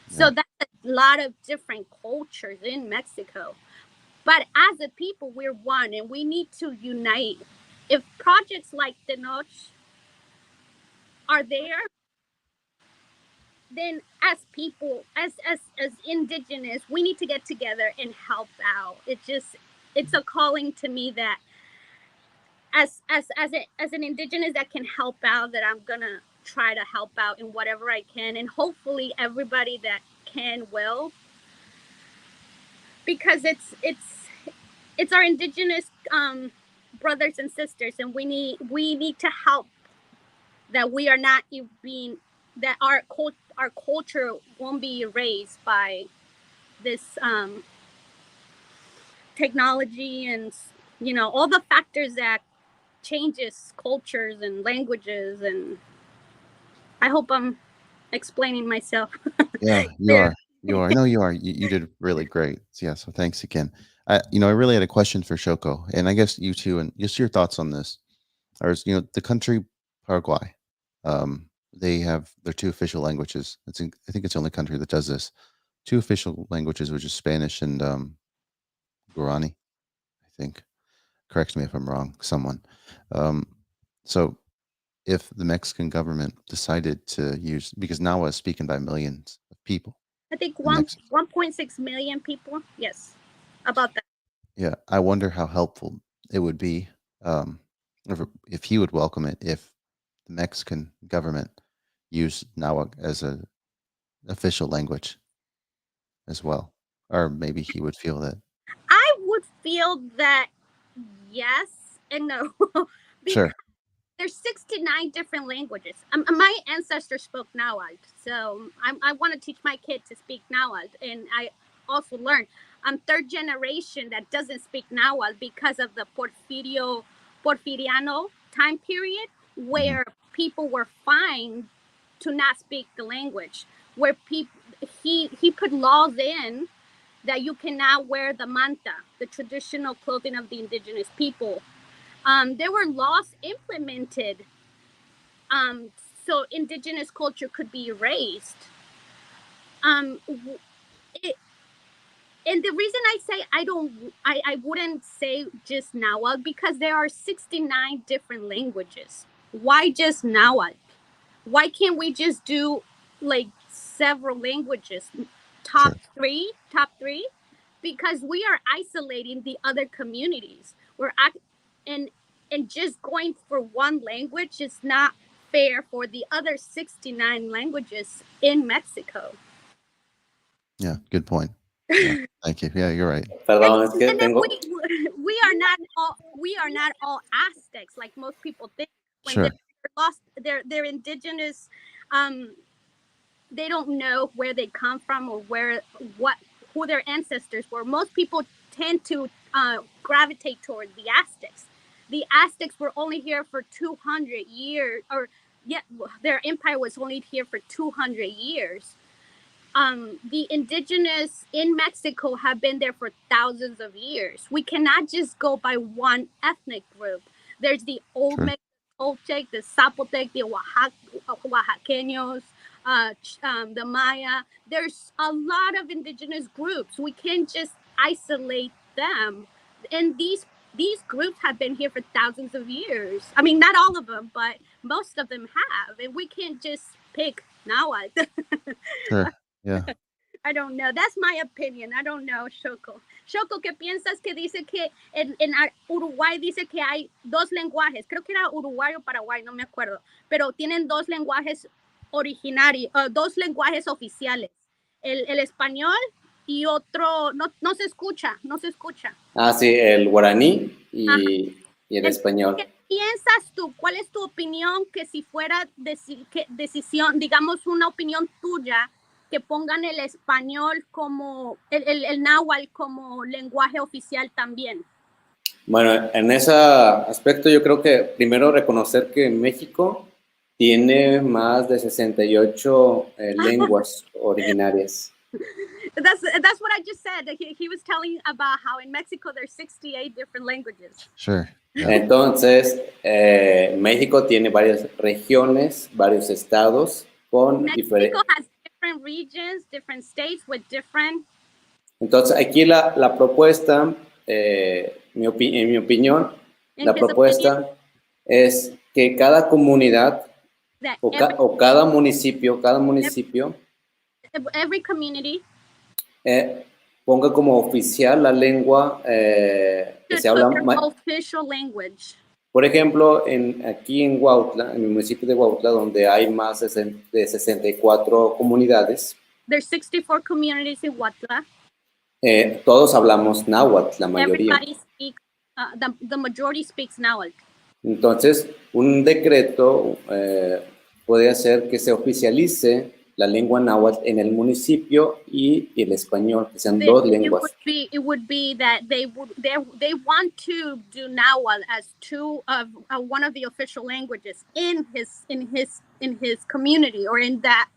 So Yeah, that's a lot of different cultures in Mexico. But as a people, we're one and we need to unite. If projects like the Noche are there, then as people, as indigenous, we need to get together and help out. It's a calling to me that as an indigenous that can help out, that I'm gonna try to help out in whatever I can, and hopefully everybody that can will, because it's our indigenous brothers and sisters, and we need to help, that we are not being, that our culture won't be erased by this technology, and all the factors that changes cultures and languages. And I hope I'm explaining myself yeah, you clear. are. You are. No, you are. You did really great. So, yeah. So thanks again. I really had a question for Shoko, and I guess you too, and just your thoughts on this. Or the country Paraguay, they have their two official languages. I think it's the only country that does this. Two official languages, which is Spanish and Guarani, I think. Correct me if I'm wrong, someone. Um, so if the Mexican government decided to use, because Nahua is spoken by millions of people I think in Mexico. 1.6 million people. Yes, about that. Yeah, I wonder how helpful it would be, if he would welcome it if the Mexican government used Nahuatl as a official language as well, or maybe he would feel that. I would feel that yes and no, because Sure. there's 69 different languages. My ancestors spoke Nahuatl, so I want to teach my kid to speak Nahuatl. And I also learned I'm third generation that doesn't speak Nahuatl because of the Porfiriano time period, Hmm. where people were fined to not speak the language, where people he put laws in that you cannot wear the manta, the traditional clothing of the indigenous people. There were laws implemented, um, so indigenous culture could be erased. Um, it, and the reason I say I wouldn't say just Nahuatl, because there are 69 different languages. Why just Nahuatl? Why can't we just do like several languages, top Sure. three, top three? Because we are isolating the other communities. And just going for one language is not fair for the other 69 languages in Mexico. Yeah. Good point. Yeah. Thank you. Yeah, you're right. and, Perdón, es que and then tengo. we are not all Aztecs like most people think. When they're Sure. lost, they're indigenous. um they don't know where they come from, or what who their ancestors were. Most people tend to gravitate toward the Aztecs. The Aztecs were only here for 200 years, or yeah, their empire was only here for 200 years. The indigenous in Mexico have been there for thousands of years. We cannot just go by one ethnic group. There's the Olmec, Toltec, the Zapotec, the Oaxaqueños, the Maya. There's a lot of indigenous groups. We can't just isolate them. And these groups have been here for thousands of years. I mean, not all of them, but most of them have. And we can't just pick Nahuatl. Sure. Yeah. I don't know. That's my opinion. I don't know, Xoko. Xoko, ¿qué piensas que dice que en Uruguay dice que hay dos lenguajes? Creo que era Uruguay o Paraguay, no me acuerdo. Pero tienen dos lenguajes originarios, dos lenguajes oficiales. El español y otro, no se escucha, no se escucha. Ah, sí, el guaraní y el español. ¿Qué piensas tú? ¿Cuál es tu opinión que si fuera decisión, digamos una opinión tuya, que pongan el español como, el náhuatl como lenguaje oficial también? Bueno, en ese aspecto yo creo que primero reconocer que México tiene más de 68 lenguas originarias. That's what I just said. He was telling about how in Mexico there's 68 different languages. Sure. Yeah. Entonces, México tiene varias regiones, varios estados con diferentes... Mexico has different regions, different states with different... Entonces, aquí la propuesta, en mi opinión, la propuesta es que cada comunidad o cada municipio, every community ponga como oficial la lengua que se habla. Official language. Por ejemplo, aquí en Huautla, en el municipio de Huautla, donde hay más de 64 comunidades. There's 64 communities in Huautla. Todos hablamos náhuatl, la mayoría. Everybody speaks, the majority speaks náhuatl. Entonces, un decreto puede hacer que se oficialice la lengua náhuatl en el municipio y el español, que sean dos lenguas. It would be that they want to do náhuatl as one of the official languages in his community or in that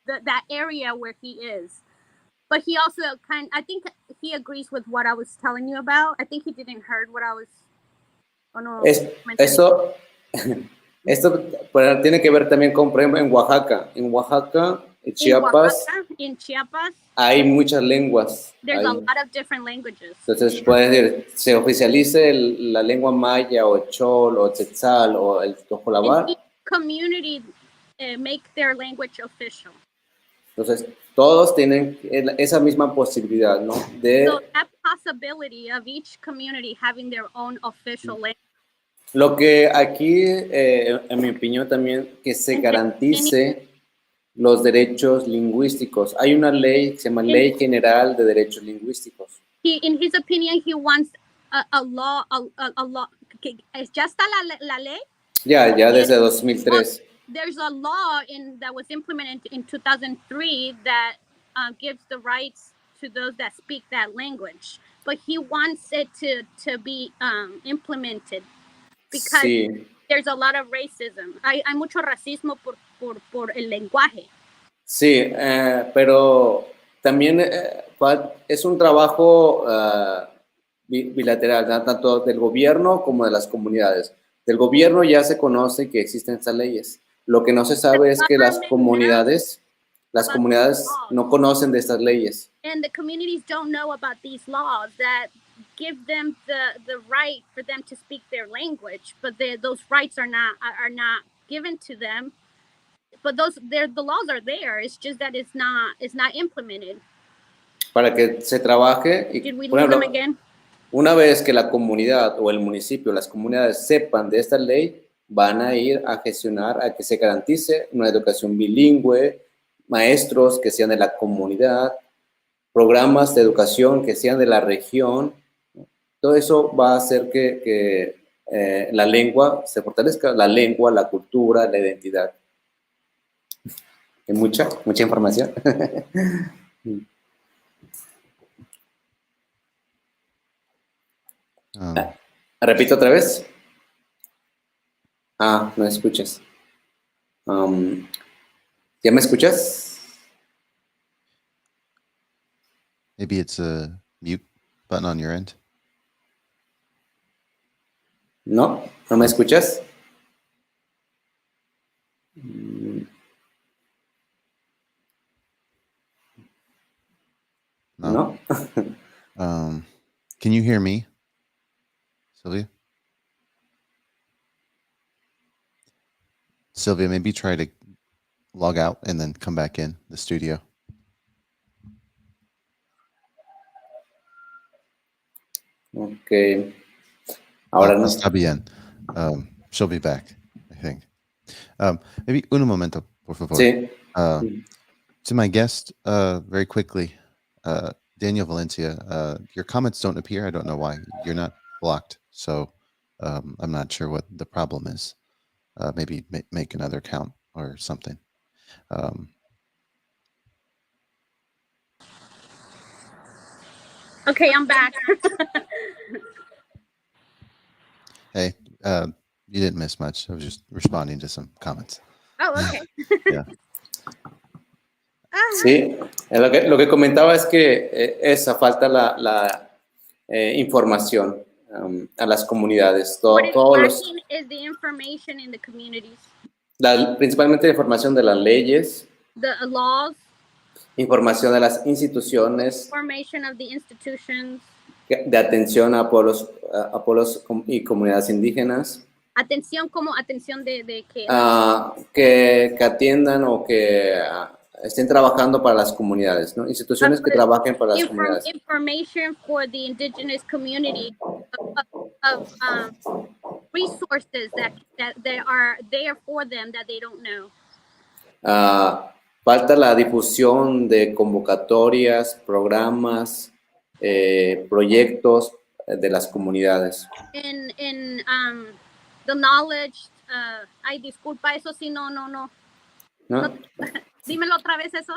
that area where he is. But he also I think he agrees with what I was telling you about. I think he didn't heard what I was. Oh, no, Esto tiene que ver también con, por ejemplo, en Oaxaca. En Oaxaca, en Chiapas, hay muchas lenguas. There's a lot of different languages. Entonces, puede decir, se oficialice la lengua maya, o chol, o tzetzal, o el tojolabal. Each community make their language official. Entonces, todos tienen esa misma posibilidad, ¿no? So that possibility of each community having their own official language. Lo que aquí, en mi opinión también, que se garantice los derechos lingüísticos. Hay una ley que se llama Ley General de Derechos Lingüísticos. In his opinion, he wants a law. ¿Ya está la ley? Ya desde 2003. There's a law that was implemented in 2003 that gives the rights to those that speak that language. But he wants it to be implemented. Because there's a lot of racism. Hay mucho racismo por el lenguaje. Sí, pero también es un trabajo bilateral, ¿no? Tanto del gobierno como de las comunidades. Del gobierno ya se conoce que existen estas leyes. Lo que no se sabe es que las comunidades no conocen de estas leyes. And the communities don't know about these laws that give them the right for them to speak their language, but those rights are not given to them. But the laws are there. It's just that it's not implemented. Para que se trabaje. Did we lose them again? Una vez que la comunidad o el municipio, las comunidades sepan de esta ley, van a ir a gestionar a que se garantice una educación bilingüe, maestros que sean de la comunidad, programas de educación que sean de la región. Todo eso va a hacer que la lengua se fortalezca, la lengua, la cultura, la identidad. Hay mucha información. Repito otra vez. No escuchas. ¿Ya me escuchas? Maybe it's a mute button on your end. ¿No? ¿No me escuchas? No. No. Can you hear me, Silvia? Silvia, maybe try to log out and then come back in the studio. Ok. Ahora no. Está bien. She'll be back, I think. Maybe un momento, por favor. Sí. To my guest, very quickly, Daniel Valencia, your comments don't appear. I don't know why. You're not blocked. So I'm not sure what the problem is. Maybe make another account or something. Okay, I'm back. Hey, you didn't miss much. I was just responding to some comments. Oh, okay. Yeah. Sí, lo que comentaba es que esa falta la información a las comunidades. What is Todos lacking is the information in the communities, principalmente la información de las leyes, the laws, información de las instituciones, information of the institutions, de atención a pueblos y comunidades indígenas, atención como atención de que que atiendan o que estén trabajando para las comunidades, ¿no? Instituciones que trabajen para las comunidades. Information for the indigenous community of resources that they are there for them that they don't know. Falta la difusión de convocatorias, programas, proyectos de las comunidades. In the knowledge, ay, disculpa, eso sí, no. ¿No? Dímelo otra vez eso.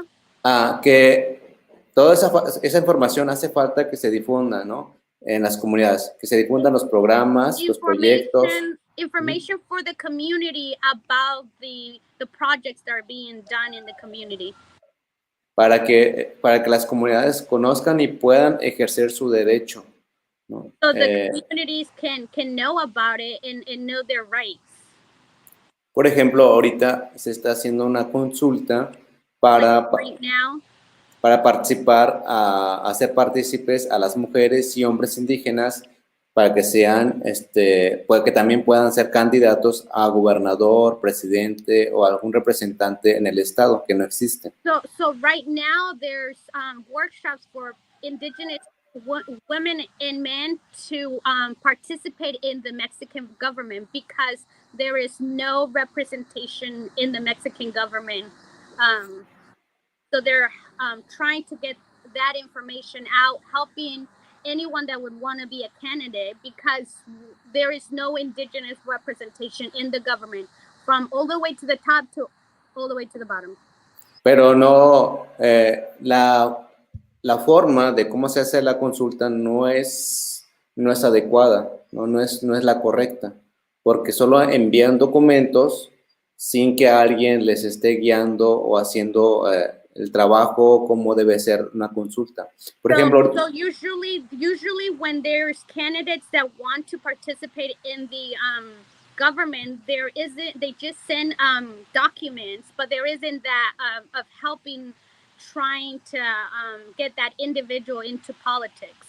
Que toda esa información hace falta que se difunda, ¿no? En las comunidades, que se difundan los programas, los proyectos. Information for the community about the projects that are being done in the community. Para que las comunidades conozcan y puedan ejercer su derecho, ¿no? So the communities can know about it and know their rights. Por ejemplo, ahorita se está haciendo una consulta para participar, hacer partícipes a las mujeres y hombres indígenas para que sean, que también puedan ser candidatos a gobernador, presidente o algún representante en el estado que no existe. So right now there's workshops for indigenous women and men to participate in the Mexican government because there is no representation in the Mexican government. So they're trying to get that information out, helping anyone that would want to be a candidate because there is no indigenous representation in the government from all the way to the top to all the way to the bottom. Pero no, la forma de cómo se hace la consulta no es adecuada, no es la correcta, porque solo envían documentos sin que alguien les esté guiando o haciendo el trabajo como debe ser una consulta. Por ejemplo, so usually when there's candidates that want to participate in the government, they just send documents, but there isn't that of helping trying to get that individual into politics.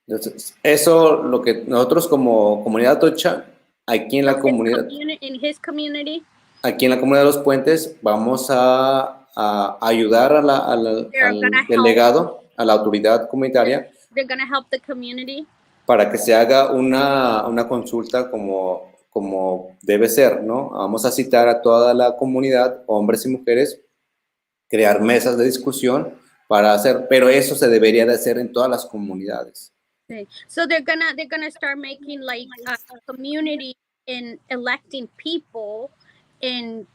Entonces, eso lo que nosotros como comunidad tocha, aquí en la comunidad, in his community, aquí en la comunidad de los puentes, vamos a ayudar al delegado, a la autoridad comunitaria. They're going to help the community. Para que se haga una consulta como debe ser, ¿no? Vamos a citar a toda la comunidad, hombres y mujeres, crear mesas de discusión para hacer, pero eso se debería de hacer en todas las comunidades. Okay. So they're gonna start making like a community in electing people and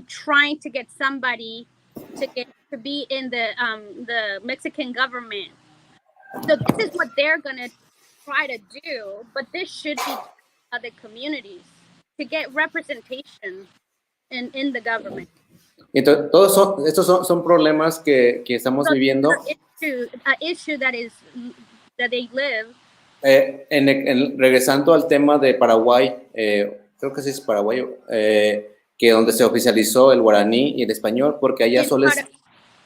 trying to get somebody to be in the Mexican government. So this is what they're gonna try to do, but this should be other communities to get representation in the government. Entonces, estos son problemas que estamos So viviendo. an issue that they live. Regresando al tema de Paraguay, creo que sí es Paraguay, que donde se oficializó el guaraní y el español, porque allá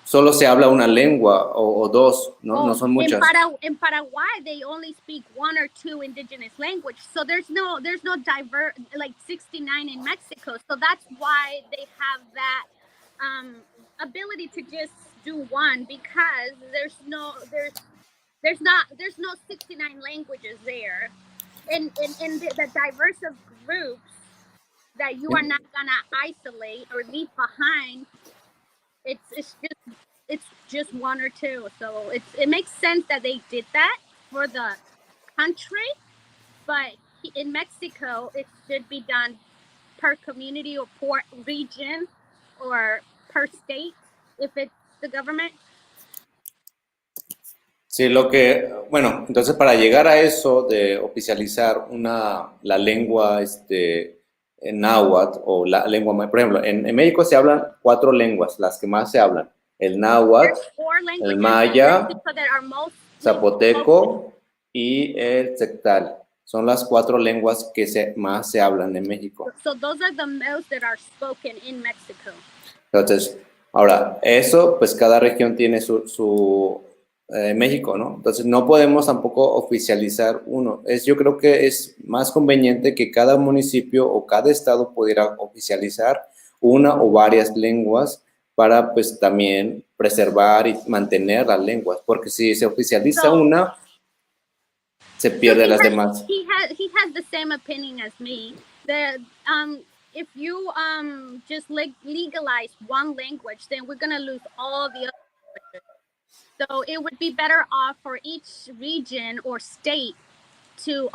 solo se habla una lengua o dos, no son muchas. In Paraguay, they only speak one or two indigenous language, so there's no diverse, like 69 in Mexico. So that's why they have that ability to just do one, because there's no 69 languages there, and the diverse of groups that you are not gonna isolate or leave behind. It's just one or two, so it makes sense that they did that for the country, but in Mexico it should be done per community or per region or per state if it's the government. Sí, bueno, entonces para llegar a eso de oficializar la lengua en náhuatl o la lengua, por ejemplo, en México se hablan 4 lenguas, las que más se hablan: el náhuatl, el maya, zapoteco y el tzectal. Son las 4 lenguas que más se hablan en México. So those are the most that are spoken in Mexico. Entonces, ahora, eso, pues cada región tiene su México, ¿no? Entonces no podemos tampoco oficializar uno. Yo creo que es más conveniente que cada municipio o cada estado pudiera oficializar una o varias lenguas para pues también preservar y mantener las lenguas, porque si se oficializa una, se pierde las demás. He has the same opinion as me. If you just legalize one language, then we're gonna lose all the other languages. So it would be better off for each region or state to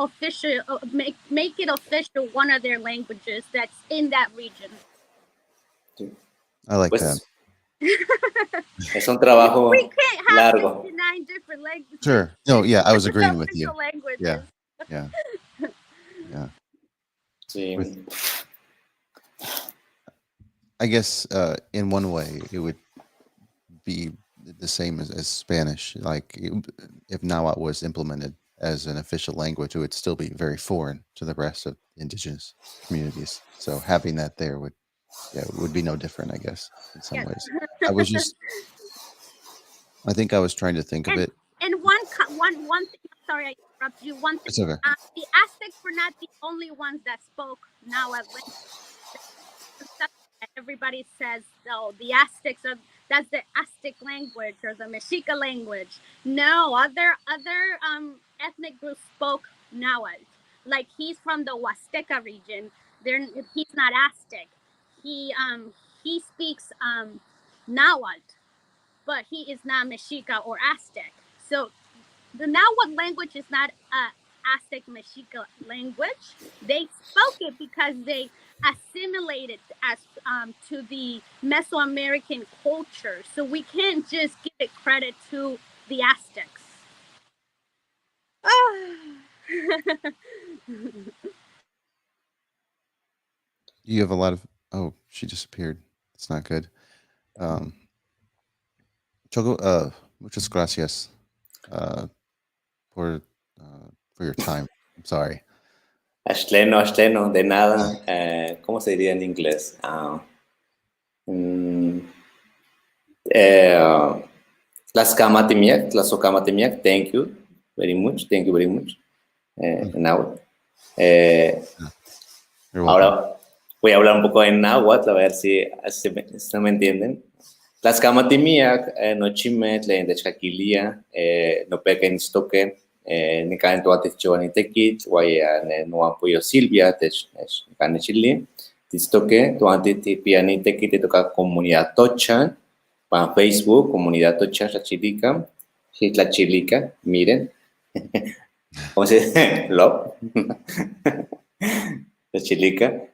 make it official one of their languages that's in that region. I like that. Es un trabajo we can't have largo. 59 different languages. Sure. No, yeah, I was agreeing with you. Languages. Yeah. Sí. I guess in one way it would be the same as Spanish. Like if Nahuatl was implemented as an official language, it would still be very foreign to the rest of indigenous communities. So having that there would be no different, I guess, in some ways. I think I was trying to think of it. And one thing, sorry I interrupted you. One thing, it's okay. The Aztecs were not the only ones that spoke Nahuatl. Everybody says, oh, the Aztecs that's the Aztec language or the Mexica language. No, other ethnic groups spoke Nahuatl. Like he's from the Huasteca region. He's not Aztec. He speaks Nahuatl, but he is not Mexica or Aztec. So the Nahuatl language is not Aztec Mexica language. They spoke it because they assimilated as to the Mesoamerican culture. So we can't just give it credit to the Aztecs. You have a lot of... Oh, she disappeared. It's not good. Xoko, muchas gracias for your time. I'm sorry. Ashleno, de nada. ¿Cómo se diría en inglés? Tlaxcamatimiac, thank you very much. Náhuatl. Ahora voy a hablar un poco en náhuatl, a ver si me entienden. Tlaxcamatimiac, nochime, tleindechcaquilia, nopeca nistoque, nican tuantichihuanitequitl, guaya nuampuyo Silvia, techcanechili, tistoque, tuantitipianitequitl, toca comunidad tochan, para Facebook, comunidad tochan, Tlachilica, Tlachilica, miren. ¿Cómo se dice? Love. Tlachilica.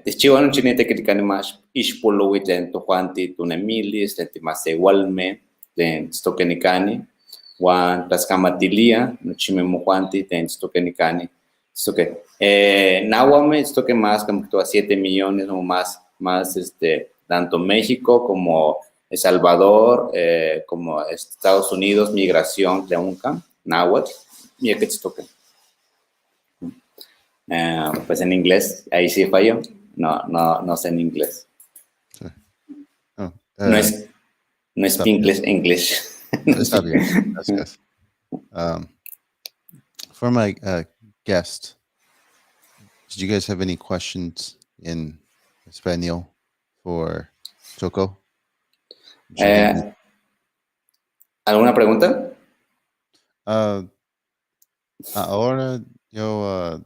Tichihuan chinete que ticani más ishpolo tlen tojuanti tunemilis, tlen timase igualme, tlen stokenicani, Juan Tlascamatilia, Nochime Mujuanti, Tenstoque Nicani. Stoque. Nahuame, esto que más, como a 7 millones o más, tanto México como El Salvador, como Estados Unidos, migración de Unca, Nahuatl, y que esto que. Pues en inglés, ahí sí falló. No sé en inglés. Sí. Oh, no es English. Está bien. Gracias. For my guest, did you guys have any questions in Espanol for Xoko? ¿Alguna pregunta? Ahora yo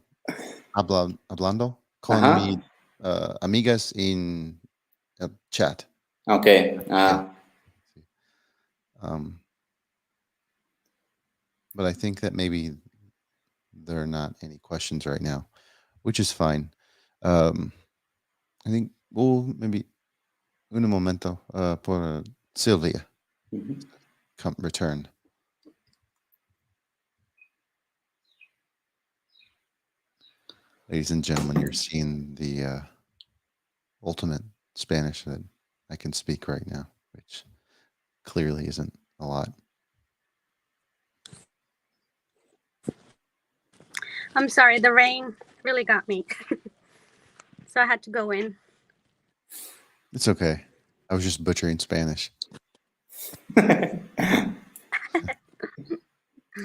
hablando con mis amigas en el chat. Okay. But I think that maybe there are not any questions right now, which is fine. I think we'll maybe un momento por Silvia return. Ladies and gentlemen, you're seeing the ultimate Spanish that I can speak right now, which clearly isn't a lot. I'm sorry, the rain really got me. So I had to go in. It's okay. I was just butchering Spanish. I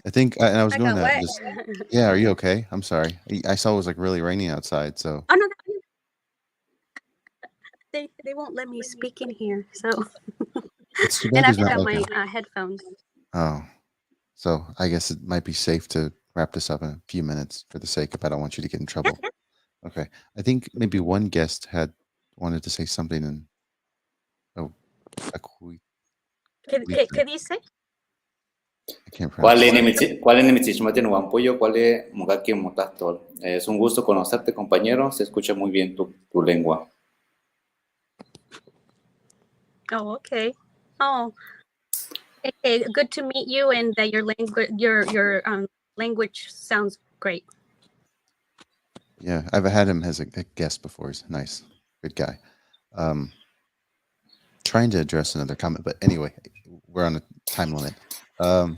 think I was going to just, yeah, are you okay? I'm sorry. I saw it was like really raining outside, so. Oh, no. They won't let me speak in here, so. It's too bad and I've there's got not my like headphones. Oh, so I guess it might be safe to wrap this up in a few minutes for the sake of I don't want you to get in trouble. Okay. I think maybe one guest had wanted to say something and ¿Qué dice? I can't pronounce ¿Cuál es un gusto conocerte, compañero. Se escucha muy bien tu lengua. Oh, okay. Oh, okay. Good to meet you, and that your language sounds great. Yeah, I've had him as a guest before. He's nice, good guy. Trying to address another comment, but anyway, we're on a time limit. I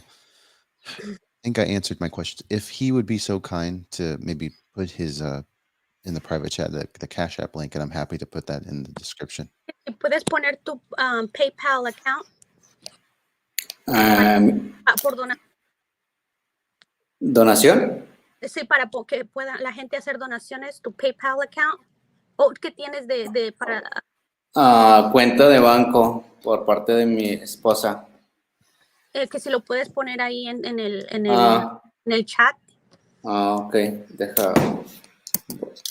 think I answered my question. If he would be so kind to maybe put his in the private chat the Cash App link, and I'm happy to put that in the description. ¿Puedes poner tu PayPal account? Por ¿Donación? Sí, para que pueda la gente hacer donaciones, tu PayPal account. ¿O qué tienes para? Cuenta de banco por parte de mi esposa. Que si lo puedes poner ahí en el chat. Ok, deja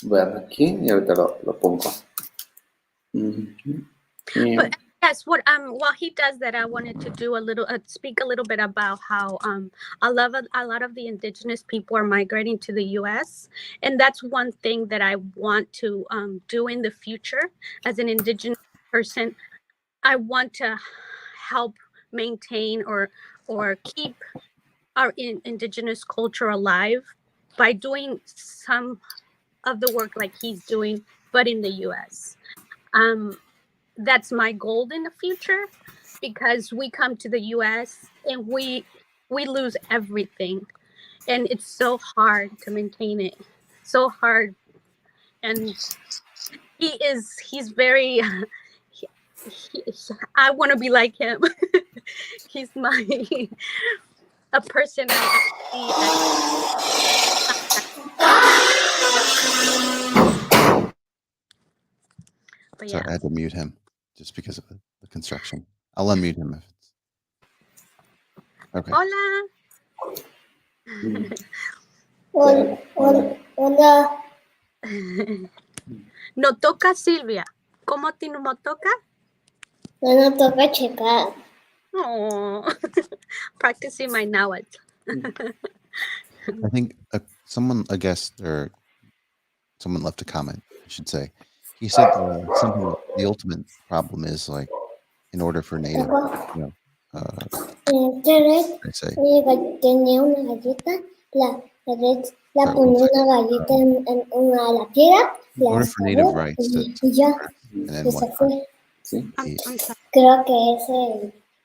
ver aquí y ahorita lo pongo. Yeah. But yes, while he does that, I wanted to do speak a little bit about how a lot of the indigenous people are migrating to the U.S. and that's one thing that I want to do in the future as an indigenous person. I want to help maintain or keep our indigenous culture alive by doing some of the work like he's doing, but in the U.S. That's my goal in the future, because we come to the U.S. and we lose everything, and it's so hard to maintain it, so hard. And he's very. I want to be like him. He's a person But Sorry, yeah. I had to mute him just because of the construction. I'll unmute him if it's okay. Hola. Hola. No toca Silvia. ¿Cómo ti no toca? No toca checar. Oh, practicing my knowledge. I think a guest or someone left a comment, I should say. He said something. The ultimate problem is like, in order for native, Red I say. tenía una galleta, la Red la So ponía it's una galleta en la tierra, in la order for native sacó rights to y ya, occur, and then se fue. Sí. I'm sorry. Creo que es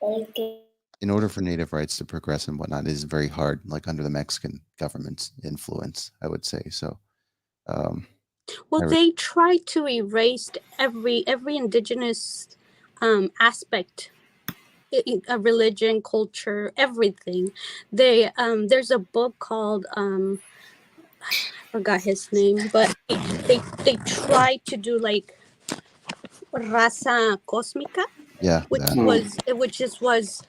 el que... in order for native rights to progress and whatnot, it is very hard, like under the Mexican government's influence, I would say. So, Well, I they try to erase every indigenous aspect, a religion, culture, everything. They there's a book called I forgot his name, but they try to do like raza cósmica, yeah, which that. was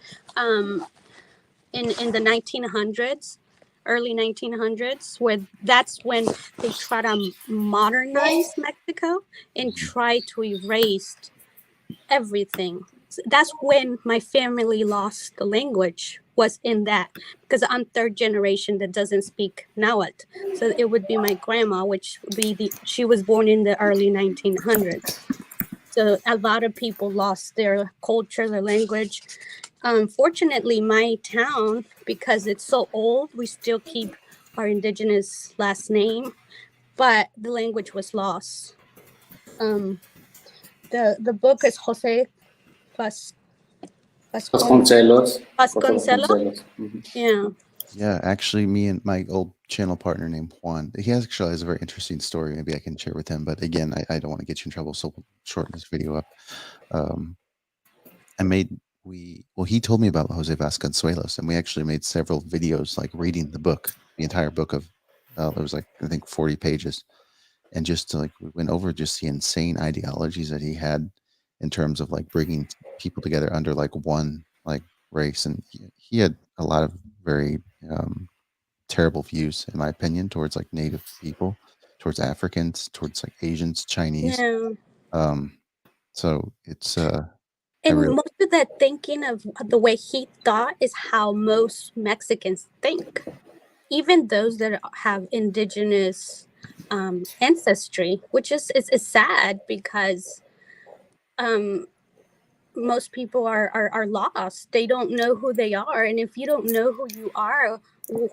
in the 1900s, early 1900s, where that's when they try to modernize Mexico and try to erase everything. That's when my family lost the language, was in that, because I'm third generation that doesn't speak Nahuatl. So it would be my grandma, which would be she was born in the early 1900s. So a lot of people lost their culture, their language. Unfortunately, my town, because it's so old, we still keep our indigenous last name, but the language was lost. The book is Jose Vas, Vasconcelos. Vasconcelos. Yeah. Yeah, actually, me and my old channel partner named Juan, he actually has a very interesting story. Maybe I can share with him. But again, I don't want to get you in trouble, so we'll shorten this video up. Um, he told me about Jose Vasconcelos, and we actually made several videos, like reading the book, the entire book of, there was like, I think 40 pages. And just like, we went over just the insane ideologies that he had in terms of like bringing people together under like one like race. And he had a lot of very terrible views, in my opinion, towards like native people, towards Africans, towards like Asians, Chinese. Yeah. So it's And really, most of that thinking of the way he thought is how most Mexicans think. Even those that have indigenous ancestry, which is sad, because most people are lost. They don't know who they are. And if you don't know who you are,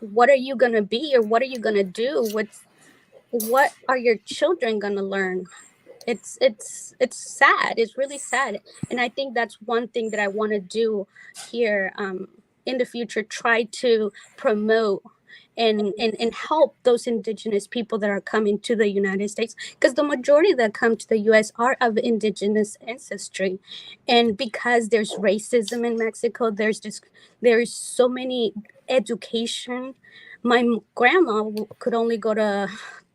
what are you going to be, or what are you going to do? What are your children going to learn? It's sad. It's really sad. And I think that's one thing that I want to do here in the future, try to promote and help those indigenous people that are coming to the United States, because the majority that come to the US are of indigenous ancestry. And because there's racism in Mexico, there's so many education. My grandma could only go to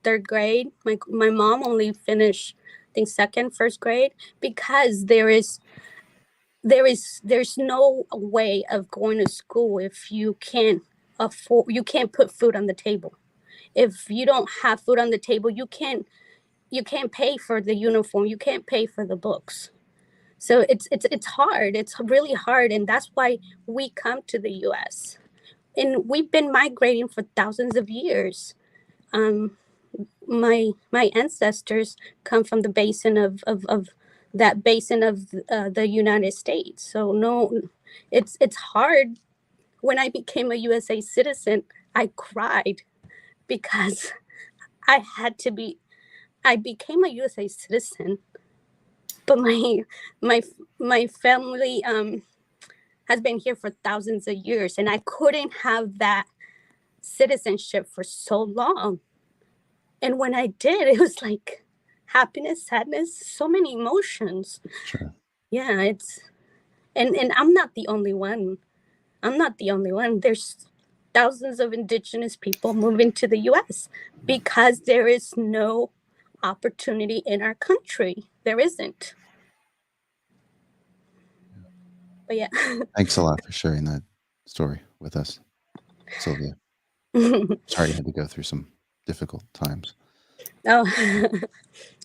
third grade. My mom only finished, I think, first grade, because there's no way of going to school if you can't put food on the table. If you don't have food on the table, you can't pay for the uniform, you can't pay for the books. So it's hard. It's really hard, and that's why we come to the US. And we've been migrating for thousands of years. My ancestors come from the basin of that basin of the United States. So no, it's hard. When I became a USA citizen, I cried, because I had to be. I became a USA citizen, but my my family has been here for thousands of years, and I couldn't have that citizenship for so long. And when I did, it was like happiness, sadness, so many emotions. sure. Yeah, and I'm not the only one. I'm not the only one. There's thousands of indigenous people moving to the US because there is no opportunity in our country. There isn't. But yeah. Thanks a lot for sharing that story with us, Sylvia. Sorry you had to go through some difficult times. Oh,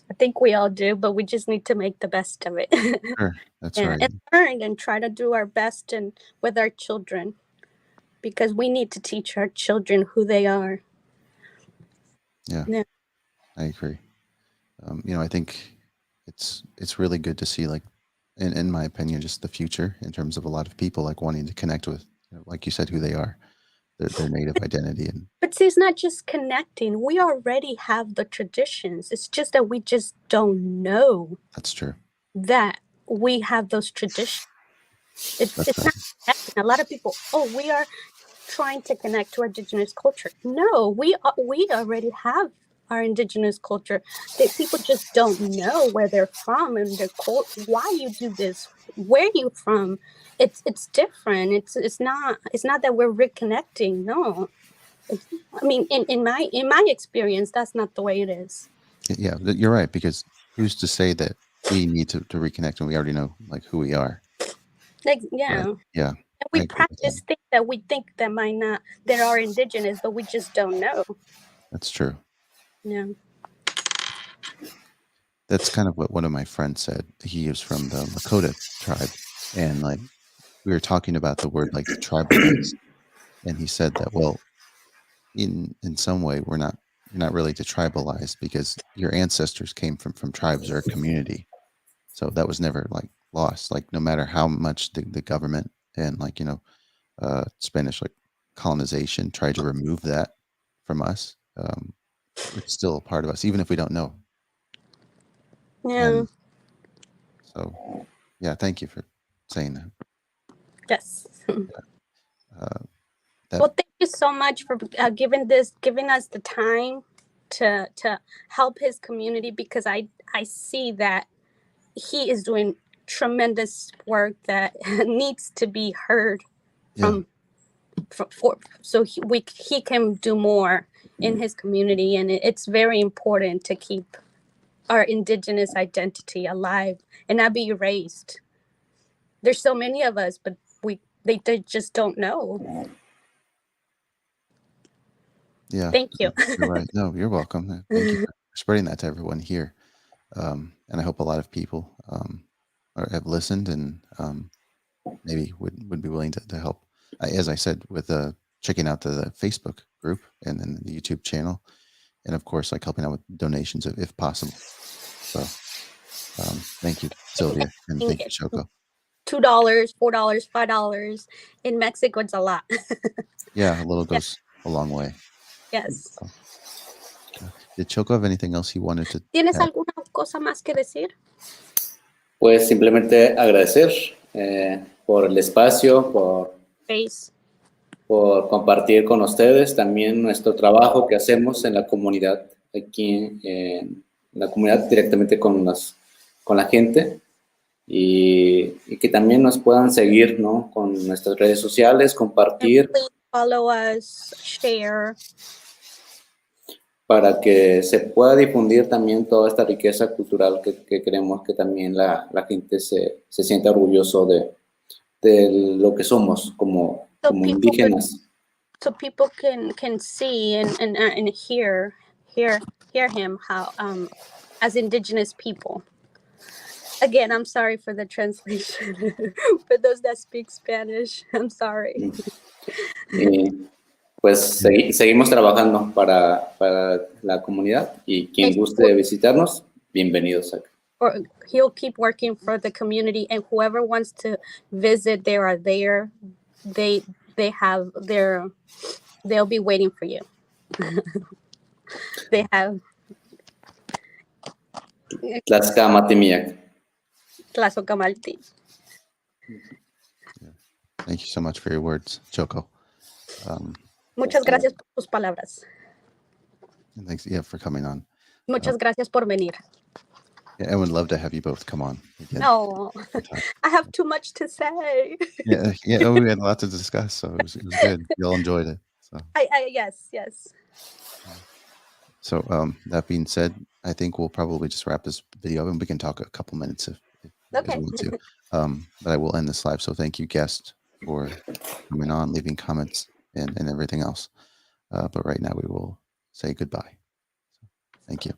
I think we all do, but we just need to make the best of it. Sure, that's Yeah, right. and learn and try to do our best and with our children, because we need to teach our children who they are. Yeah, Yeah. I agree. I think it's really good to see, like, in my opinion, just the future in terms of a lot of people like wanting to connect with like you said, who they are, their native identity. And But see, it's not just connecting. We already have the traditions. It's just that we just don't know that's true. that we have those traditions. It's That's not right. connecting. A lot of people, we are trying to connect to our indigenous culture. No, we already have our indigenous culture. That people just don't know where they're from and their why you do this, where you from. It's different. It's not that we're reconnecting. No. I mean, in my experience, that's not the way it is. Yeah, you're right, because who's to say that we need to reconnect when we already know like who we are? Like, But, yeah. yeah. And we practice things that we think that might not, that are indigenous, but we just don't know. That's true. Yeah. That's kind of what one of my friends said. He is from the Lakota tribe, and like we were talking about the word like detribalized, and he said that, well, in some way you're not really detribalized because your ancestors came from tribes or a community, so that was never like lost. Like no matter how much the government and like Spanish like colonization tried to remove that from us, it's still a part of us, even if we don't know. Yeah. And so, yeah, thank you for saying that. Yes. That Well, thank you so much for giving us the time to help his community, because I see that he is doing tremendous work that needs to be heard yeah, so he can do more in his community, and it's very important to keep our indigenous identity alive and not be erased. There's so many of us, but they just don't know. yeah. Thank you. You're right. No, you're welcome. Thank you for spreading that to everyone here. And I hope a lot of people have listened and maybe would be willing to help. As I said, with checking out the Facebook group and then the YouTube channel, and of course, like helping out with donations if possible. So, thank you, Silvia, and thank you, Xoko. $2, $4, $5. In Mexico, it's a lot. Yeah, a little goes a long way. Yes. Did Xoko have anything else he wanted to ¿Tienes add? alguna cosa más que decir? Pues simplemente agradecer por el espacio, Face. por compartir con ustedes también nuestro trabajo que hacemos en la comunidad, aquí en la comunidad directamente con la gente, y que también nos puedan seguir, ¿no? Con nuestras redes sociales, compartir. Please follow us, share. Para que se pueda difundir también toda esta riqueza cultural que queremos que también la gente se sienta orgulloso de lo que somos como indígenas. So people can see and hear him how as indigenous people. Again, I'm sorry for the translation. For those that speak Spanish, I'm sorry. Y pues seguimos trabajando para la comunidad, y quien guste visitarnos, bienvenidos acá. Or he'll keep working for the community, and whoever wants to visit, they are there. They'll be waiting for you. They have Tlaxcamatimiac. Tlazocamalti. Thank you so much for your words, Xoko. Muchas gracias por tus palabras. And thanks, for coming on. Muchas gracias por venir. Yeah, I would love to have you both come on again. No, I have too much to say. Yeah, we had a lot to discuss, so it was good. Y'all enjoyed it. So Yes. So that being said, I think we'll probably just wrap this video up, and we can talk a couple minutes if you guys want to. But I will end this live. So thank you, guests, for coming on, leaving comments, and everything else. But right now we will say goodbye. So, thank you.